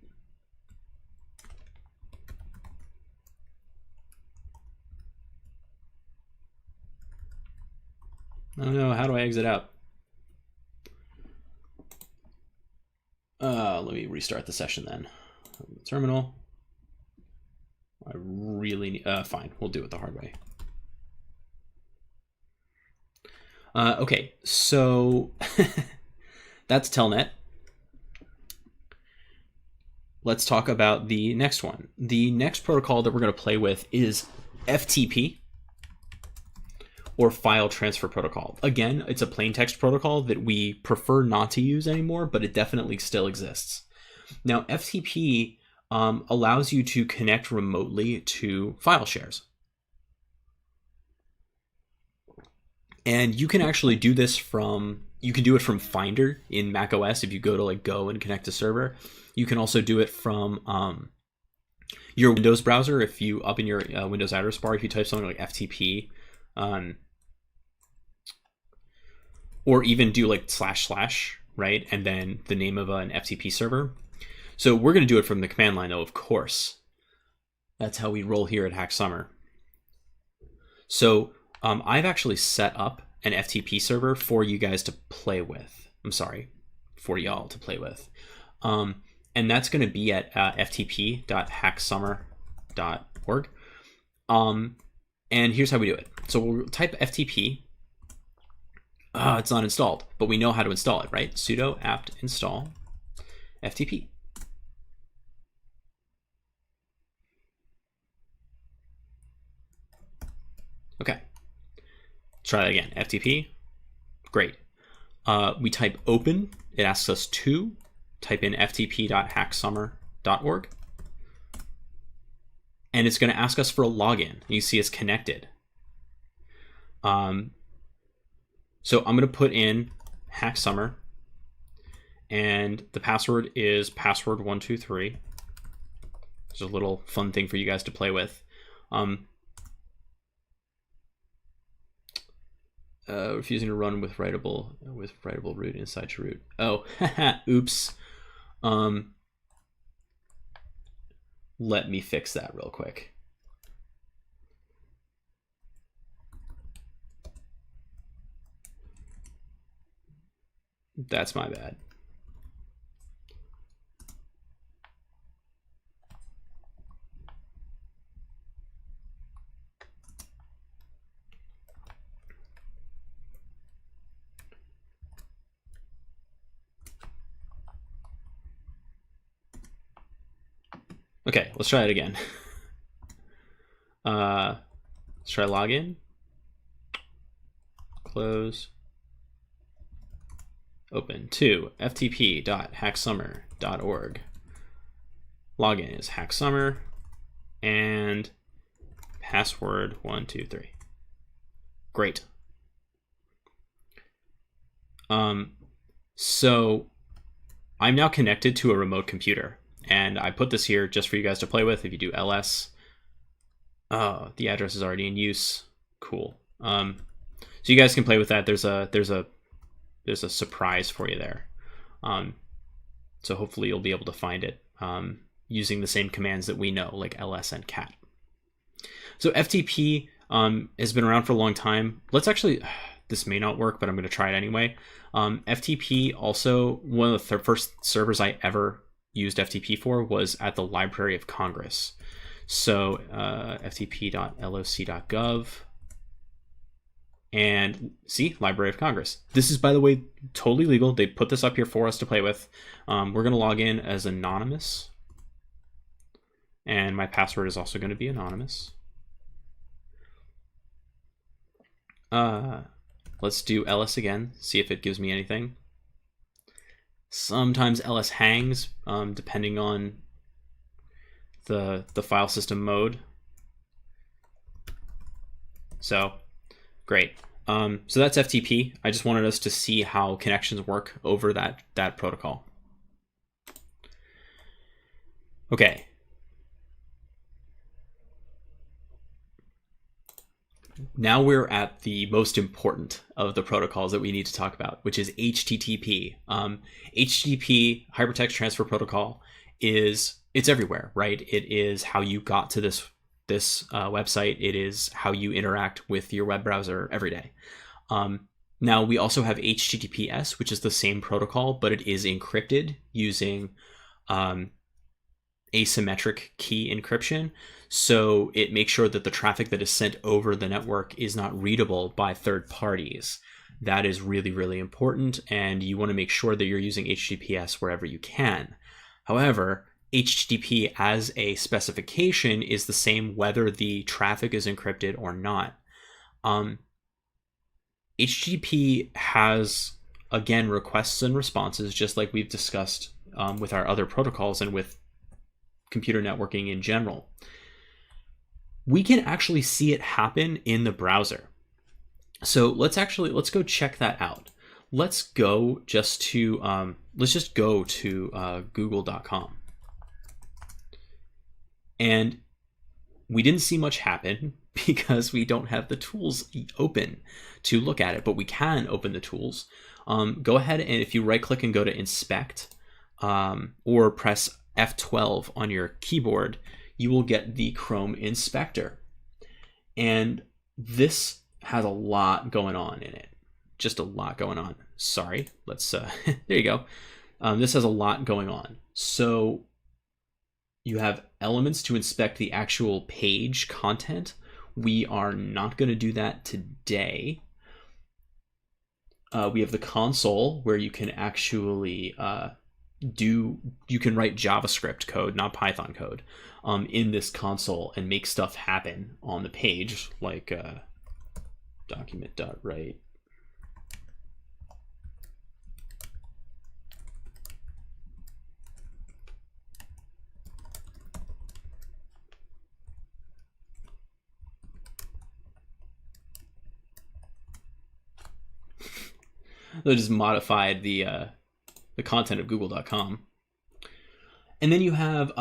Oh no, how do I exit out? Let me restart the session then. Terminal. I really need, fine, we'll do it the hard way. Okay, so that's Telnet. Let's talk about the next one. The next protocol that we're going to play with is FTP, or File Transfer Protocol. Again, it's a plain text protocol that we prefer not to use anymore, but it definitely still exists. Now, FTP allows you to connect remotely to file shares. And you can actually do this from, you can do it from Finder in macOS if you go to like Go and connect to server. You can also do it from your Windows browser if you, up in your Windows address bar, if you type something like FTP, or even do like // right? And then the name of an FTP server. So we're going to do it from the command line though, of course. That's how we roll here at Hack Summer. So I've actually set up an FTP server for you guys to play with. I'm sorry, for y'all to play with. And that's going to be at ftp.hacksummer.org. And here's how we do it. So we'll type FTP. It's not installed, but we know how to install it, right? Sudo apt install FTP. Okay. Try that again. FTP. Great. We type open. It asks us to type in ftp.hacksummer.org. And it's going to ask us for a login. You see it's connected. So I'm going to put in Hacksummer. And the password is password123. It's a little fun thing for you guys to play with. Refusing to run with writable root inside to root. Oh, oops. Let me fix that real quick. That's my bad. Okay, let's try it again. Let's try login. Close. Open to ftp.hacksummer.org. Login is hacksummer and password 123. Great. So I'm now connected to a remote computer. And I put this here just for you guys to play with. If you do ls, the address is already in use. Cool. So you guys can play with that. There's a surprise for you there. So hopefully you'll be able to find it using the same commands that we know, like ls and cat. So FTP has been around for a long time. Let's actually, this may not work, but I'm going to try it anyway. FTP also, one of the first servers I ever used FTP for was at the Library of Congress. So ftp.loc.gov, and see, Library of Congress. This is, by the way, totally legal. They put this up here for us to play with. We're going to log in as anonymous, and my password is also going to be anonymous. Let's do ls again, see if it gives me anything. Sometimes ls hangs, depending on the file system mode. So, great. So that's FTP. I just wanted us to see how connections work over that protocol. Okay. Now we're at the most important of the protocols that we need to talk about, which is HTTP. HTTP, Hypertext Transfer Protocol, it's everywhere, right? It is how you got to this website. It is how you interact with your web browser every day. Now we also have HTTPS, which is the same protocol, but it is encrypted using asymmetric key encryption. So it makes sure that the traffic that is sent over the network is not readable by third parties. That is really, really important, and you want to make sure that you're using HTTPS wherever you can. However, HTTP as a specification is the same whether the traffic is encrypted or not. HTTP has, again, requests and responses, just like we've discussed with our other protocols and with computer networking in general. We can actually see it happen in the browser. So let's go check that out. Let's go just to google.com. And we didn't see much happen because we don't have the tools open to look at it, but we can open the tools. Go ahead, and if you right click and go to inspect, or press F12 on your keyboard, you will get the Chrome inspector. And this has a lot going on in it. Just a lot going on. Sorry, let's, there you go. This has a lot going on. So you have elements to inspect the actual page content. We are not going to do that today. We have the console where you can actually you can write JavaScript code, not Python code, in this console and make stuff happen on the page, like document.write. They just modified the content of google.com. And then you have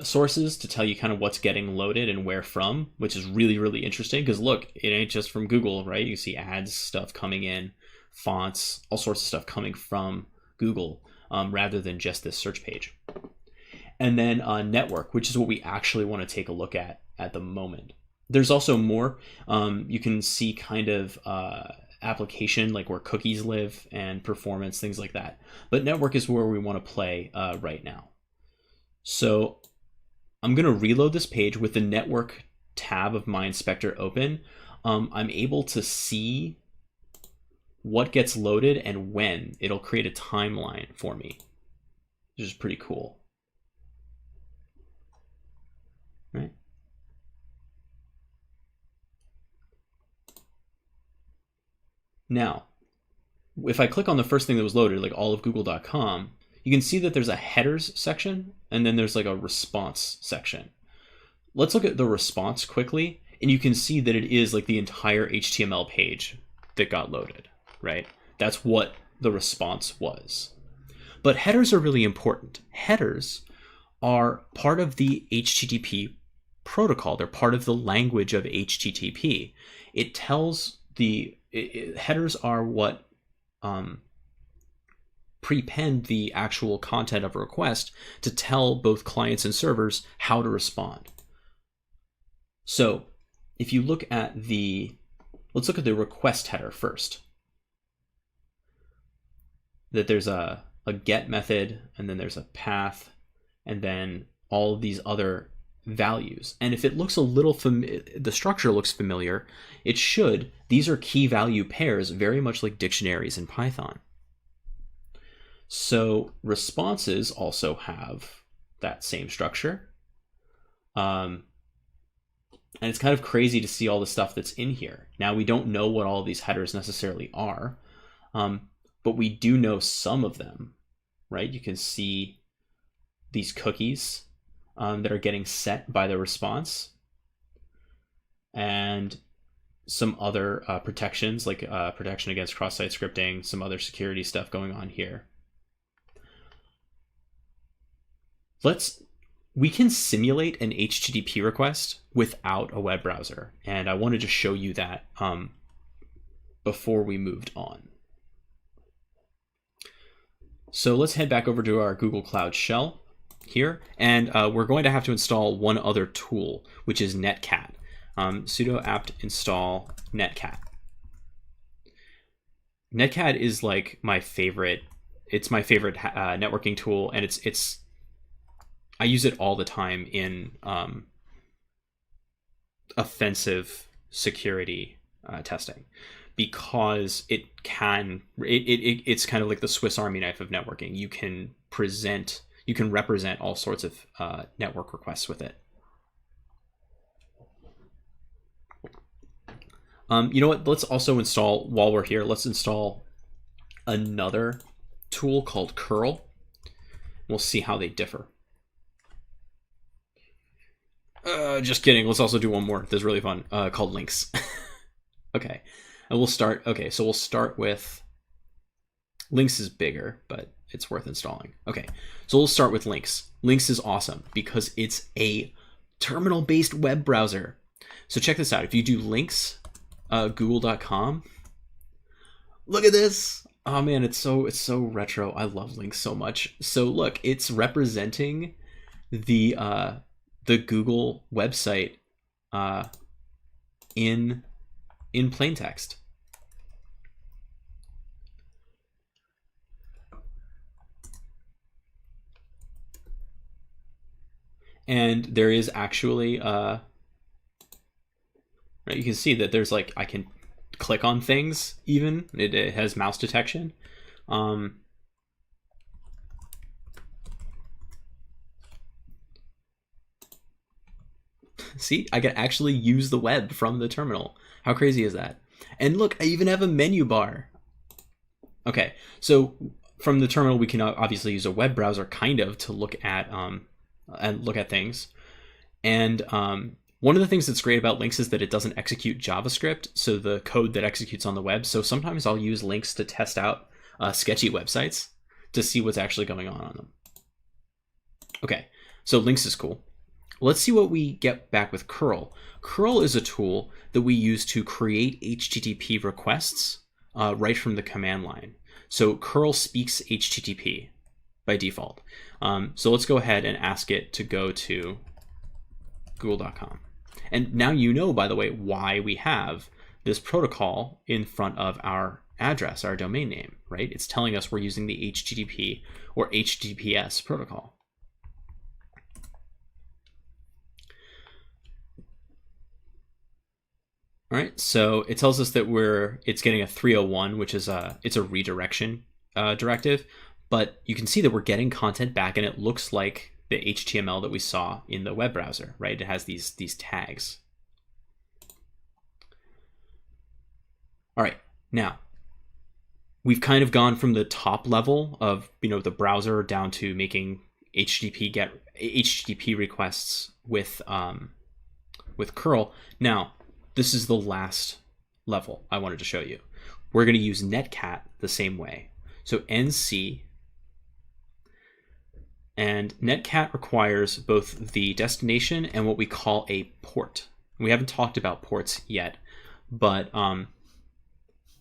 sources to tell you kind of what's getting loaded and where from, which is really, really interesting because look, it ain't just from Google, right? You see ads, stuff coming in, fonts, all sorts of stuff coming from Google rather than just this search page. And then network, which is what we actually want to take a look at the moment. There's also more. You can see kind of application, like where cookies live and performance, things like that. But network is where we want to play right now. So I'm going to reload this page with the network tab of my inspector open. I'm able to see what gets loaded and when. It'll create a timeline for me, which is pretty cool. Right? Now, if I click on the first thing that was loaded, like all of google.com, you can see that there's a headers section and then there's like a response section. Let's look at the response quickly, and you can see that it is like the entire HTML page that got loaded, right? That's what the response was. But headers are really important. Headers are part of the HTTP protocol. They're part of the language of HTTP. It tells headers are what prepend the actual content of a request to tell both clients and servers how to respond. So if you look at let's look at the request header first. That there's a get method, and then there's a path, and then all of these other values. And if it looks a little the structure looks familiar, it should. These are key value pairs, very much like dictionaries in Python. So responses also have that same structure. And it's kind of crazy to see all the stuff that's in here. Now, we don't know what all of these headers necessarily are, but we do know some of them, right? You can see these cookies that are getting set by the response, and some other protections, like protection against cross-site scripting, some other security stuff going on here. Let's we can simulate an HTTP request without a web browser. And I wanted to show you that before we moved on. So let's head back over to our Google Cloud Shell here. And we're going to have to install one other tool, which is netcat. Sudo apt install netcat. Netcat is like my favorite. It's my favorite networking tool, and it's I use it all the time in offensive security testing, because it's kind of like the Swiss Army knife of networking. You can represent all sorts of network requests with it. You know what? Let's also install, while we're here, let's install another tool called curl. We'll see how they differ. Just kidding. Let's also do one more. This is really fun. Called links. Okay, and we'll start. Okay, so we'll start with links is bigger, but it's worth installing. Okay, so we'll start with links. Links is awesome because it's a terminal-based web browser. So check this out. If you do links, google.com, look at this. Oh man, it's so retro. I love links so much. So look, it's representing the Google website in plain text. And there is actually right, you can see that there's like, I can click on things even. It has mouse detection. See, I can actually use the web from the terminal. How crazy is that? And look, I even have a menu bar. Okay, so from the terminal, we can obviously use a web browser kind of to look at things. And one of the things that's great about links is that it doesn't execute JavaScript, so the code that executes on the web. So sometimes I'll use links to test out sketchy websites to see what's actually going on them. Okay, so links is cool. Let's see what we get back with curl. Curl is a tool that we use to create HTTP requests right from the command line. So curl speaks HTTP by default. So let's go ahead and ask it to go to google.com. And now you know, by the way, why we have this protocol in front of our address, our domain name, right? It's telling us we're using the HTTP or HTTPS protocol. All right, so it tells us that it's getting a 301, which is it's a redirection directive, but you can see that we're getting content back, and it looks like the HTML that we saw in the web browser, right? It has these tags. All right, now we've kind of gone from the top level of the browser down to making HTTP requests with curl. Now, this is the last level I wanted to show you. We're going to use netcat the same way. So NC, and netcat requires both the destination and what we call a port. We haven't talked about ports yet, but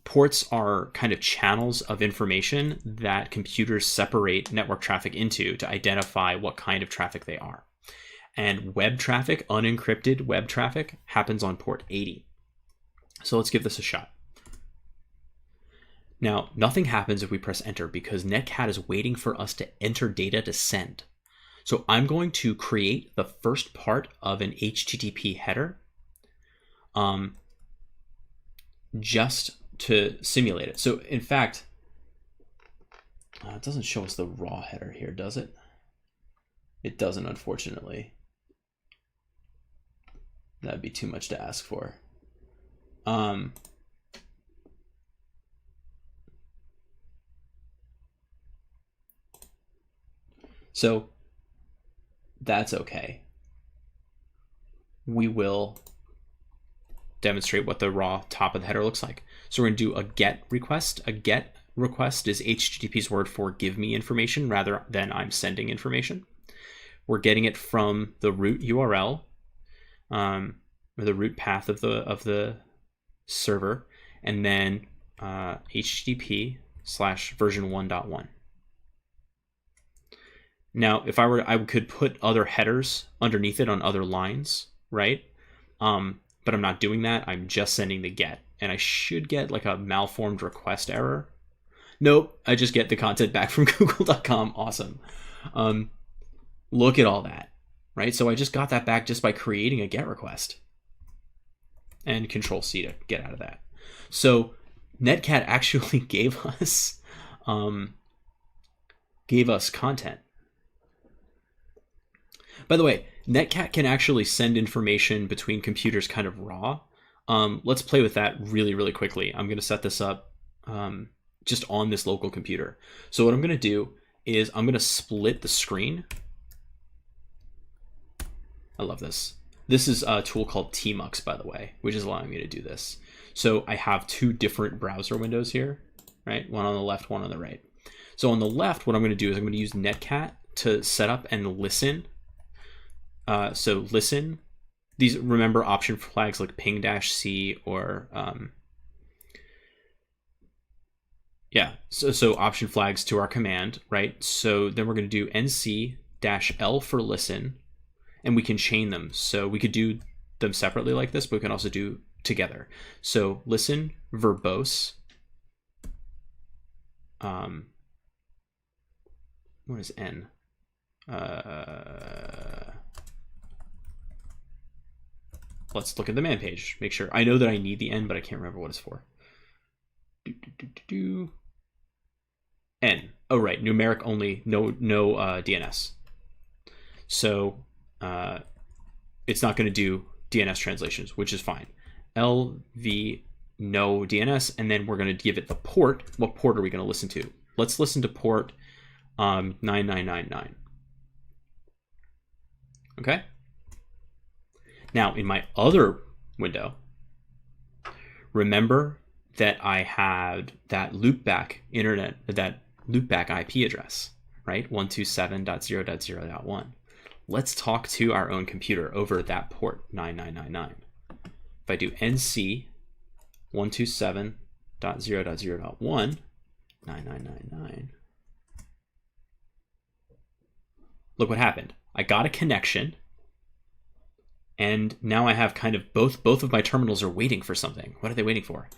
ports are kind of channels of information that computers separate network traffic into to identify what kind of traffic they are. And web traffic, unencrypted web traffic, happens on port 80. So let's give this a shot. Now, nothing happens if we press enter because netcat is waiting for us to enter data to send. So I'm going to create the first part of an HTTP header just to simulate it. So in fact, it doesn't show us the raw header here, does it? It doesn't, unfortunately. That'd be too much to ask for. So that's okay. We will demonstrate what the raw top of the header looks like. So we're going to do a get request. A get request is HTTP's word for give me information rather than I'm sending information. we're getting it from the root URL, or the root path of the server, and then HTTP/version 1.1. Now, if I could put other headers underneath it on other lines, right? But I'm not doing that. I'm just sending the GET, and I should get like a malformed request error. Nope, I just get the content back from google.com. Awesome. Look at all that, right? So I just got that back just by creating a GET request, and Control-C to get out of that. So Netcat actually gave us content. By the way, Netcat can actually send information between computers kind of raw. Let's play with that really, really quickly. I'm going to set this up just on this local computer. So what I'm going to do is I'm going to split the screen. I love this. This is a tool called tmux, by the way, which is allowing me to do this. So I have two different browser windows here, right? One on the left, one on the right. So on the left, what I'm going to do is I'm going to use Netcat to set up and listen. So listen, these, remember option flags like ping-c or so option flags to our command, right? So then we're going to do nc-l for listen, and we can chain them. So we could do them separately like this, but we can also do together. So listen verbose. What is n? Let's look at the man page. Make sure. I know that I need the n, but I can't remember what it's for. N. Oh, right. Numeric only. No DNS. So it's not going to do DNS translations, which is fine. LV no DNS, and then we're going to give it the port. What port are we going to listen to? Let's listen to port 9999. Okay. Now, in my other window, remember that I had that loopback IP address, right? 127.0.0.1. Let's talk to our own computer over that port 9999. If I do nc 127.0.0.1 9999, look what happened. I got a connection, and now I have kind of both of my terminals are waiting for something. What are they waiting for?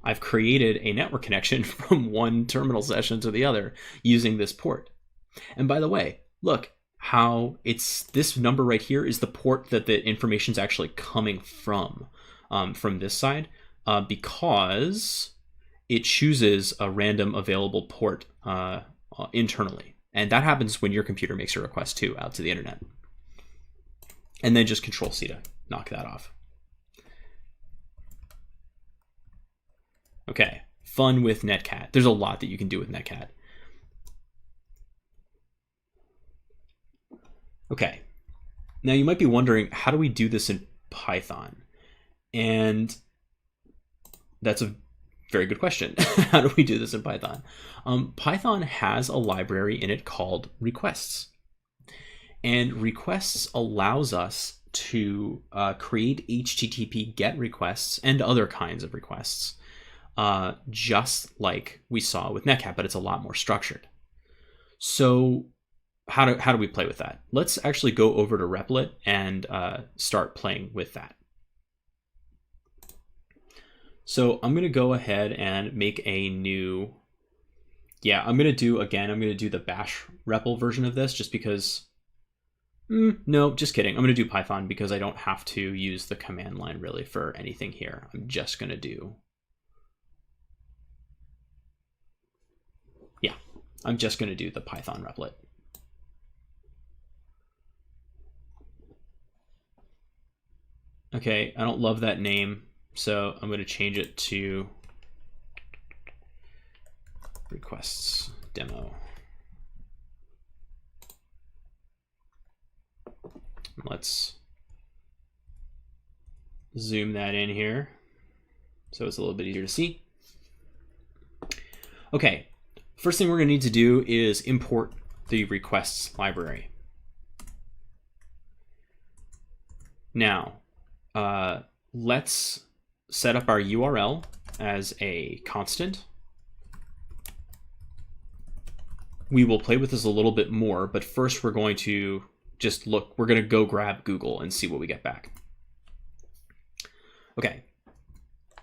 I've created a network connection from one terminal session to the other using this port. And by the way, look how it's this number right here is the port that the information is actually coming from this side, because it chooses a random available port internally. And that happens when your computer makes a request too out to the internet. And then just Control-C to knock that off. Okay, fun with Netcat. There's a lot that you can do with Netcat. Okay, now you might be wondering, how do we do this in Python? And that's a very good question. How do we do this in Python? Python has a library in it called requests. And requests allows us to create HTTP GET requests and other kinds of requests, just like we saw with Netcat, but it's a lot more structured. So how do we play with that? Let's actually go over to Replit and start playing with that. So I'm going to go ahead and make a new, I'm going to do the bash REPL version of this just because, no, just kidding. I'm going to do Python because I don't have to use the command line really for anything here. I'm just going to do, I'm just going to do the Python Replit. Okay, I don't love that name, so I'm going to change it to requests demo. Let's zoom that in here so it's a little bit easier to see. Okay, first thing we're going to need to do is import the requests library. Now, let's set up our URL as a constant. We will play with this a little bit more, but first we're going to just look, we're going to go grab Google and see what we get back. Okay,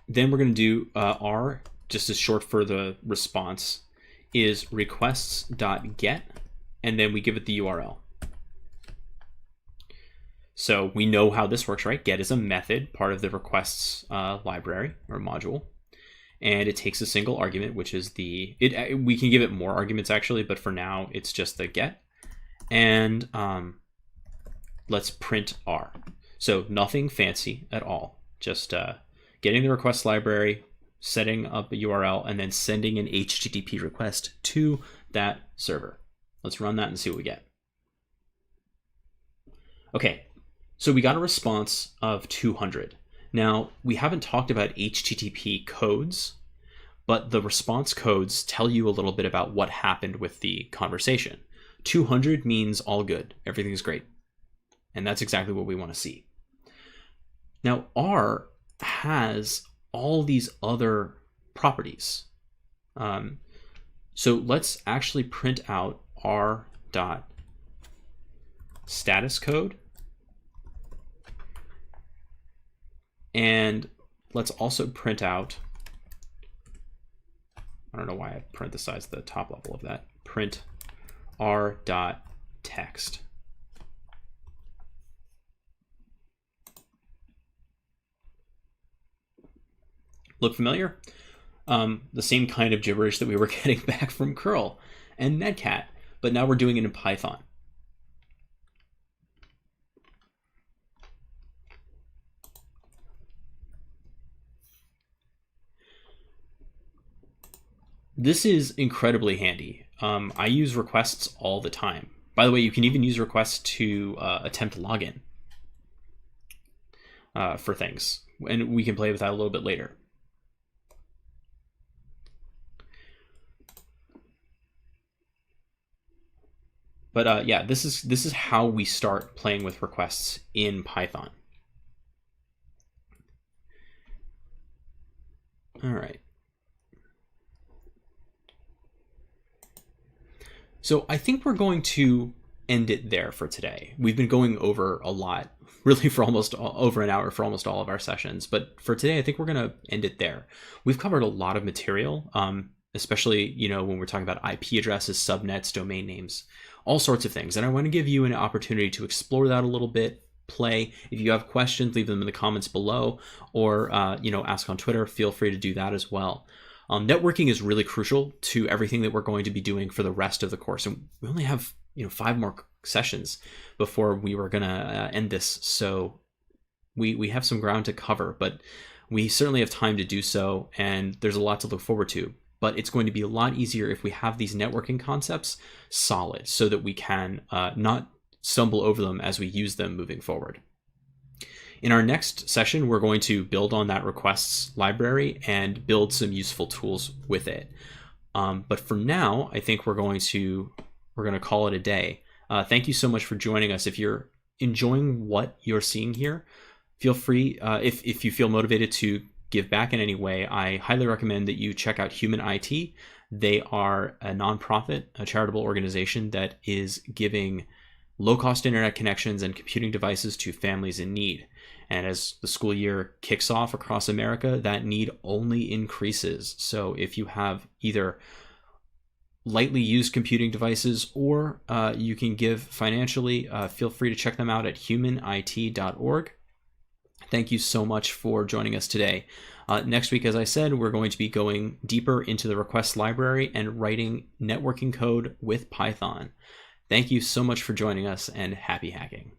then we're going to do R, just as short for the response, is requests.get, and then we give it the URL. So we know how this works, right? Get is a method, part of the requests library or module. And it takes a single argument, which is we can give it more arguments actually, but for now it's just the get. And let's print R. So nothing fancy at all, just getting the request library, setting up a URL, and then sending an HTTP request to that server. Let's run that and see what we get. Okay, so we got a response of 200. Now, we haven't talked about HTTP codes, but the response codes tell you a little bit about what happened with the conversation. 200 means all good, everything's great. And that's exactly what we want to see. Now, R has all these other properties. So let's actually print out r.status code. And let's also print out, I don't know why I parenthesized the top level of that, print r.text. Look familiar? The same kind of gibberish that we were getting back from curl and netcat, but now we're doing it in Python. This is incredibly handy. I use requests all the time. By the way, you can even use requests to attempt login for things, and we can play with that a little bit later. But yeah, this is how we start playing with requests in Python. All right. So I think we're going to end it there for today. We've been going over a lot, really for almost over an hour for almost all of our sessions. But for today, I think we're going to end it there. We've covered a lot of material, especially, when we're talking about IP addresses, subnets, domain names, all sorts of things. And I want to give you an opportunity to explore that a little bit, play. If you have questions, leave them in the comments below, or ask on Twitter. Feel free to do that as well. Networking is really crucial to everything that we're going to be doing for the rest of the course. And we only have 5 more sessions before we were going to end this. So we have some ground to cover, but we certainly have time to do so. And there's a lot to look forward to. But it's going to be a lot easier if we have these networking concepts solid so that we can not stumble over them as we use them moving forward. In our next session, we're going to build on that requests library and build some useful tools with it. But for now, I think we're going to call it a day. Thank you so much for joining us. If you're enjoying what you're seeing here, feel free, if you feel motivated to give back in any way, I highly recommend that you check out Human IT. They are a nonprofit, a charitable organization that is giving low-cost internet connections and computing devices to families in need. And as the school year kicks off across America, that need only increases. So if you have either lightly used computing devices or you can give financially, feel free to check them out at humanit.org. Thank you so much for joining us today. Next week, as I said, we're going to be going deeper into the request library and writing networking code with Python. Thank you so much for joining us, and happy hacking.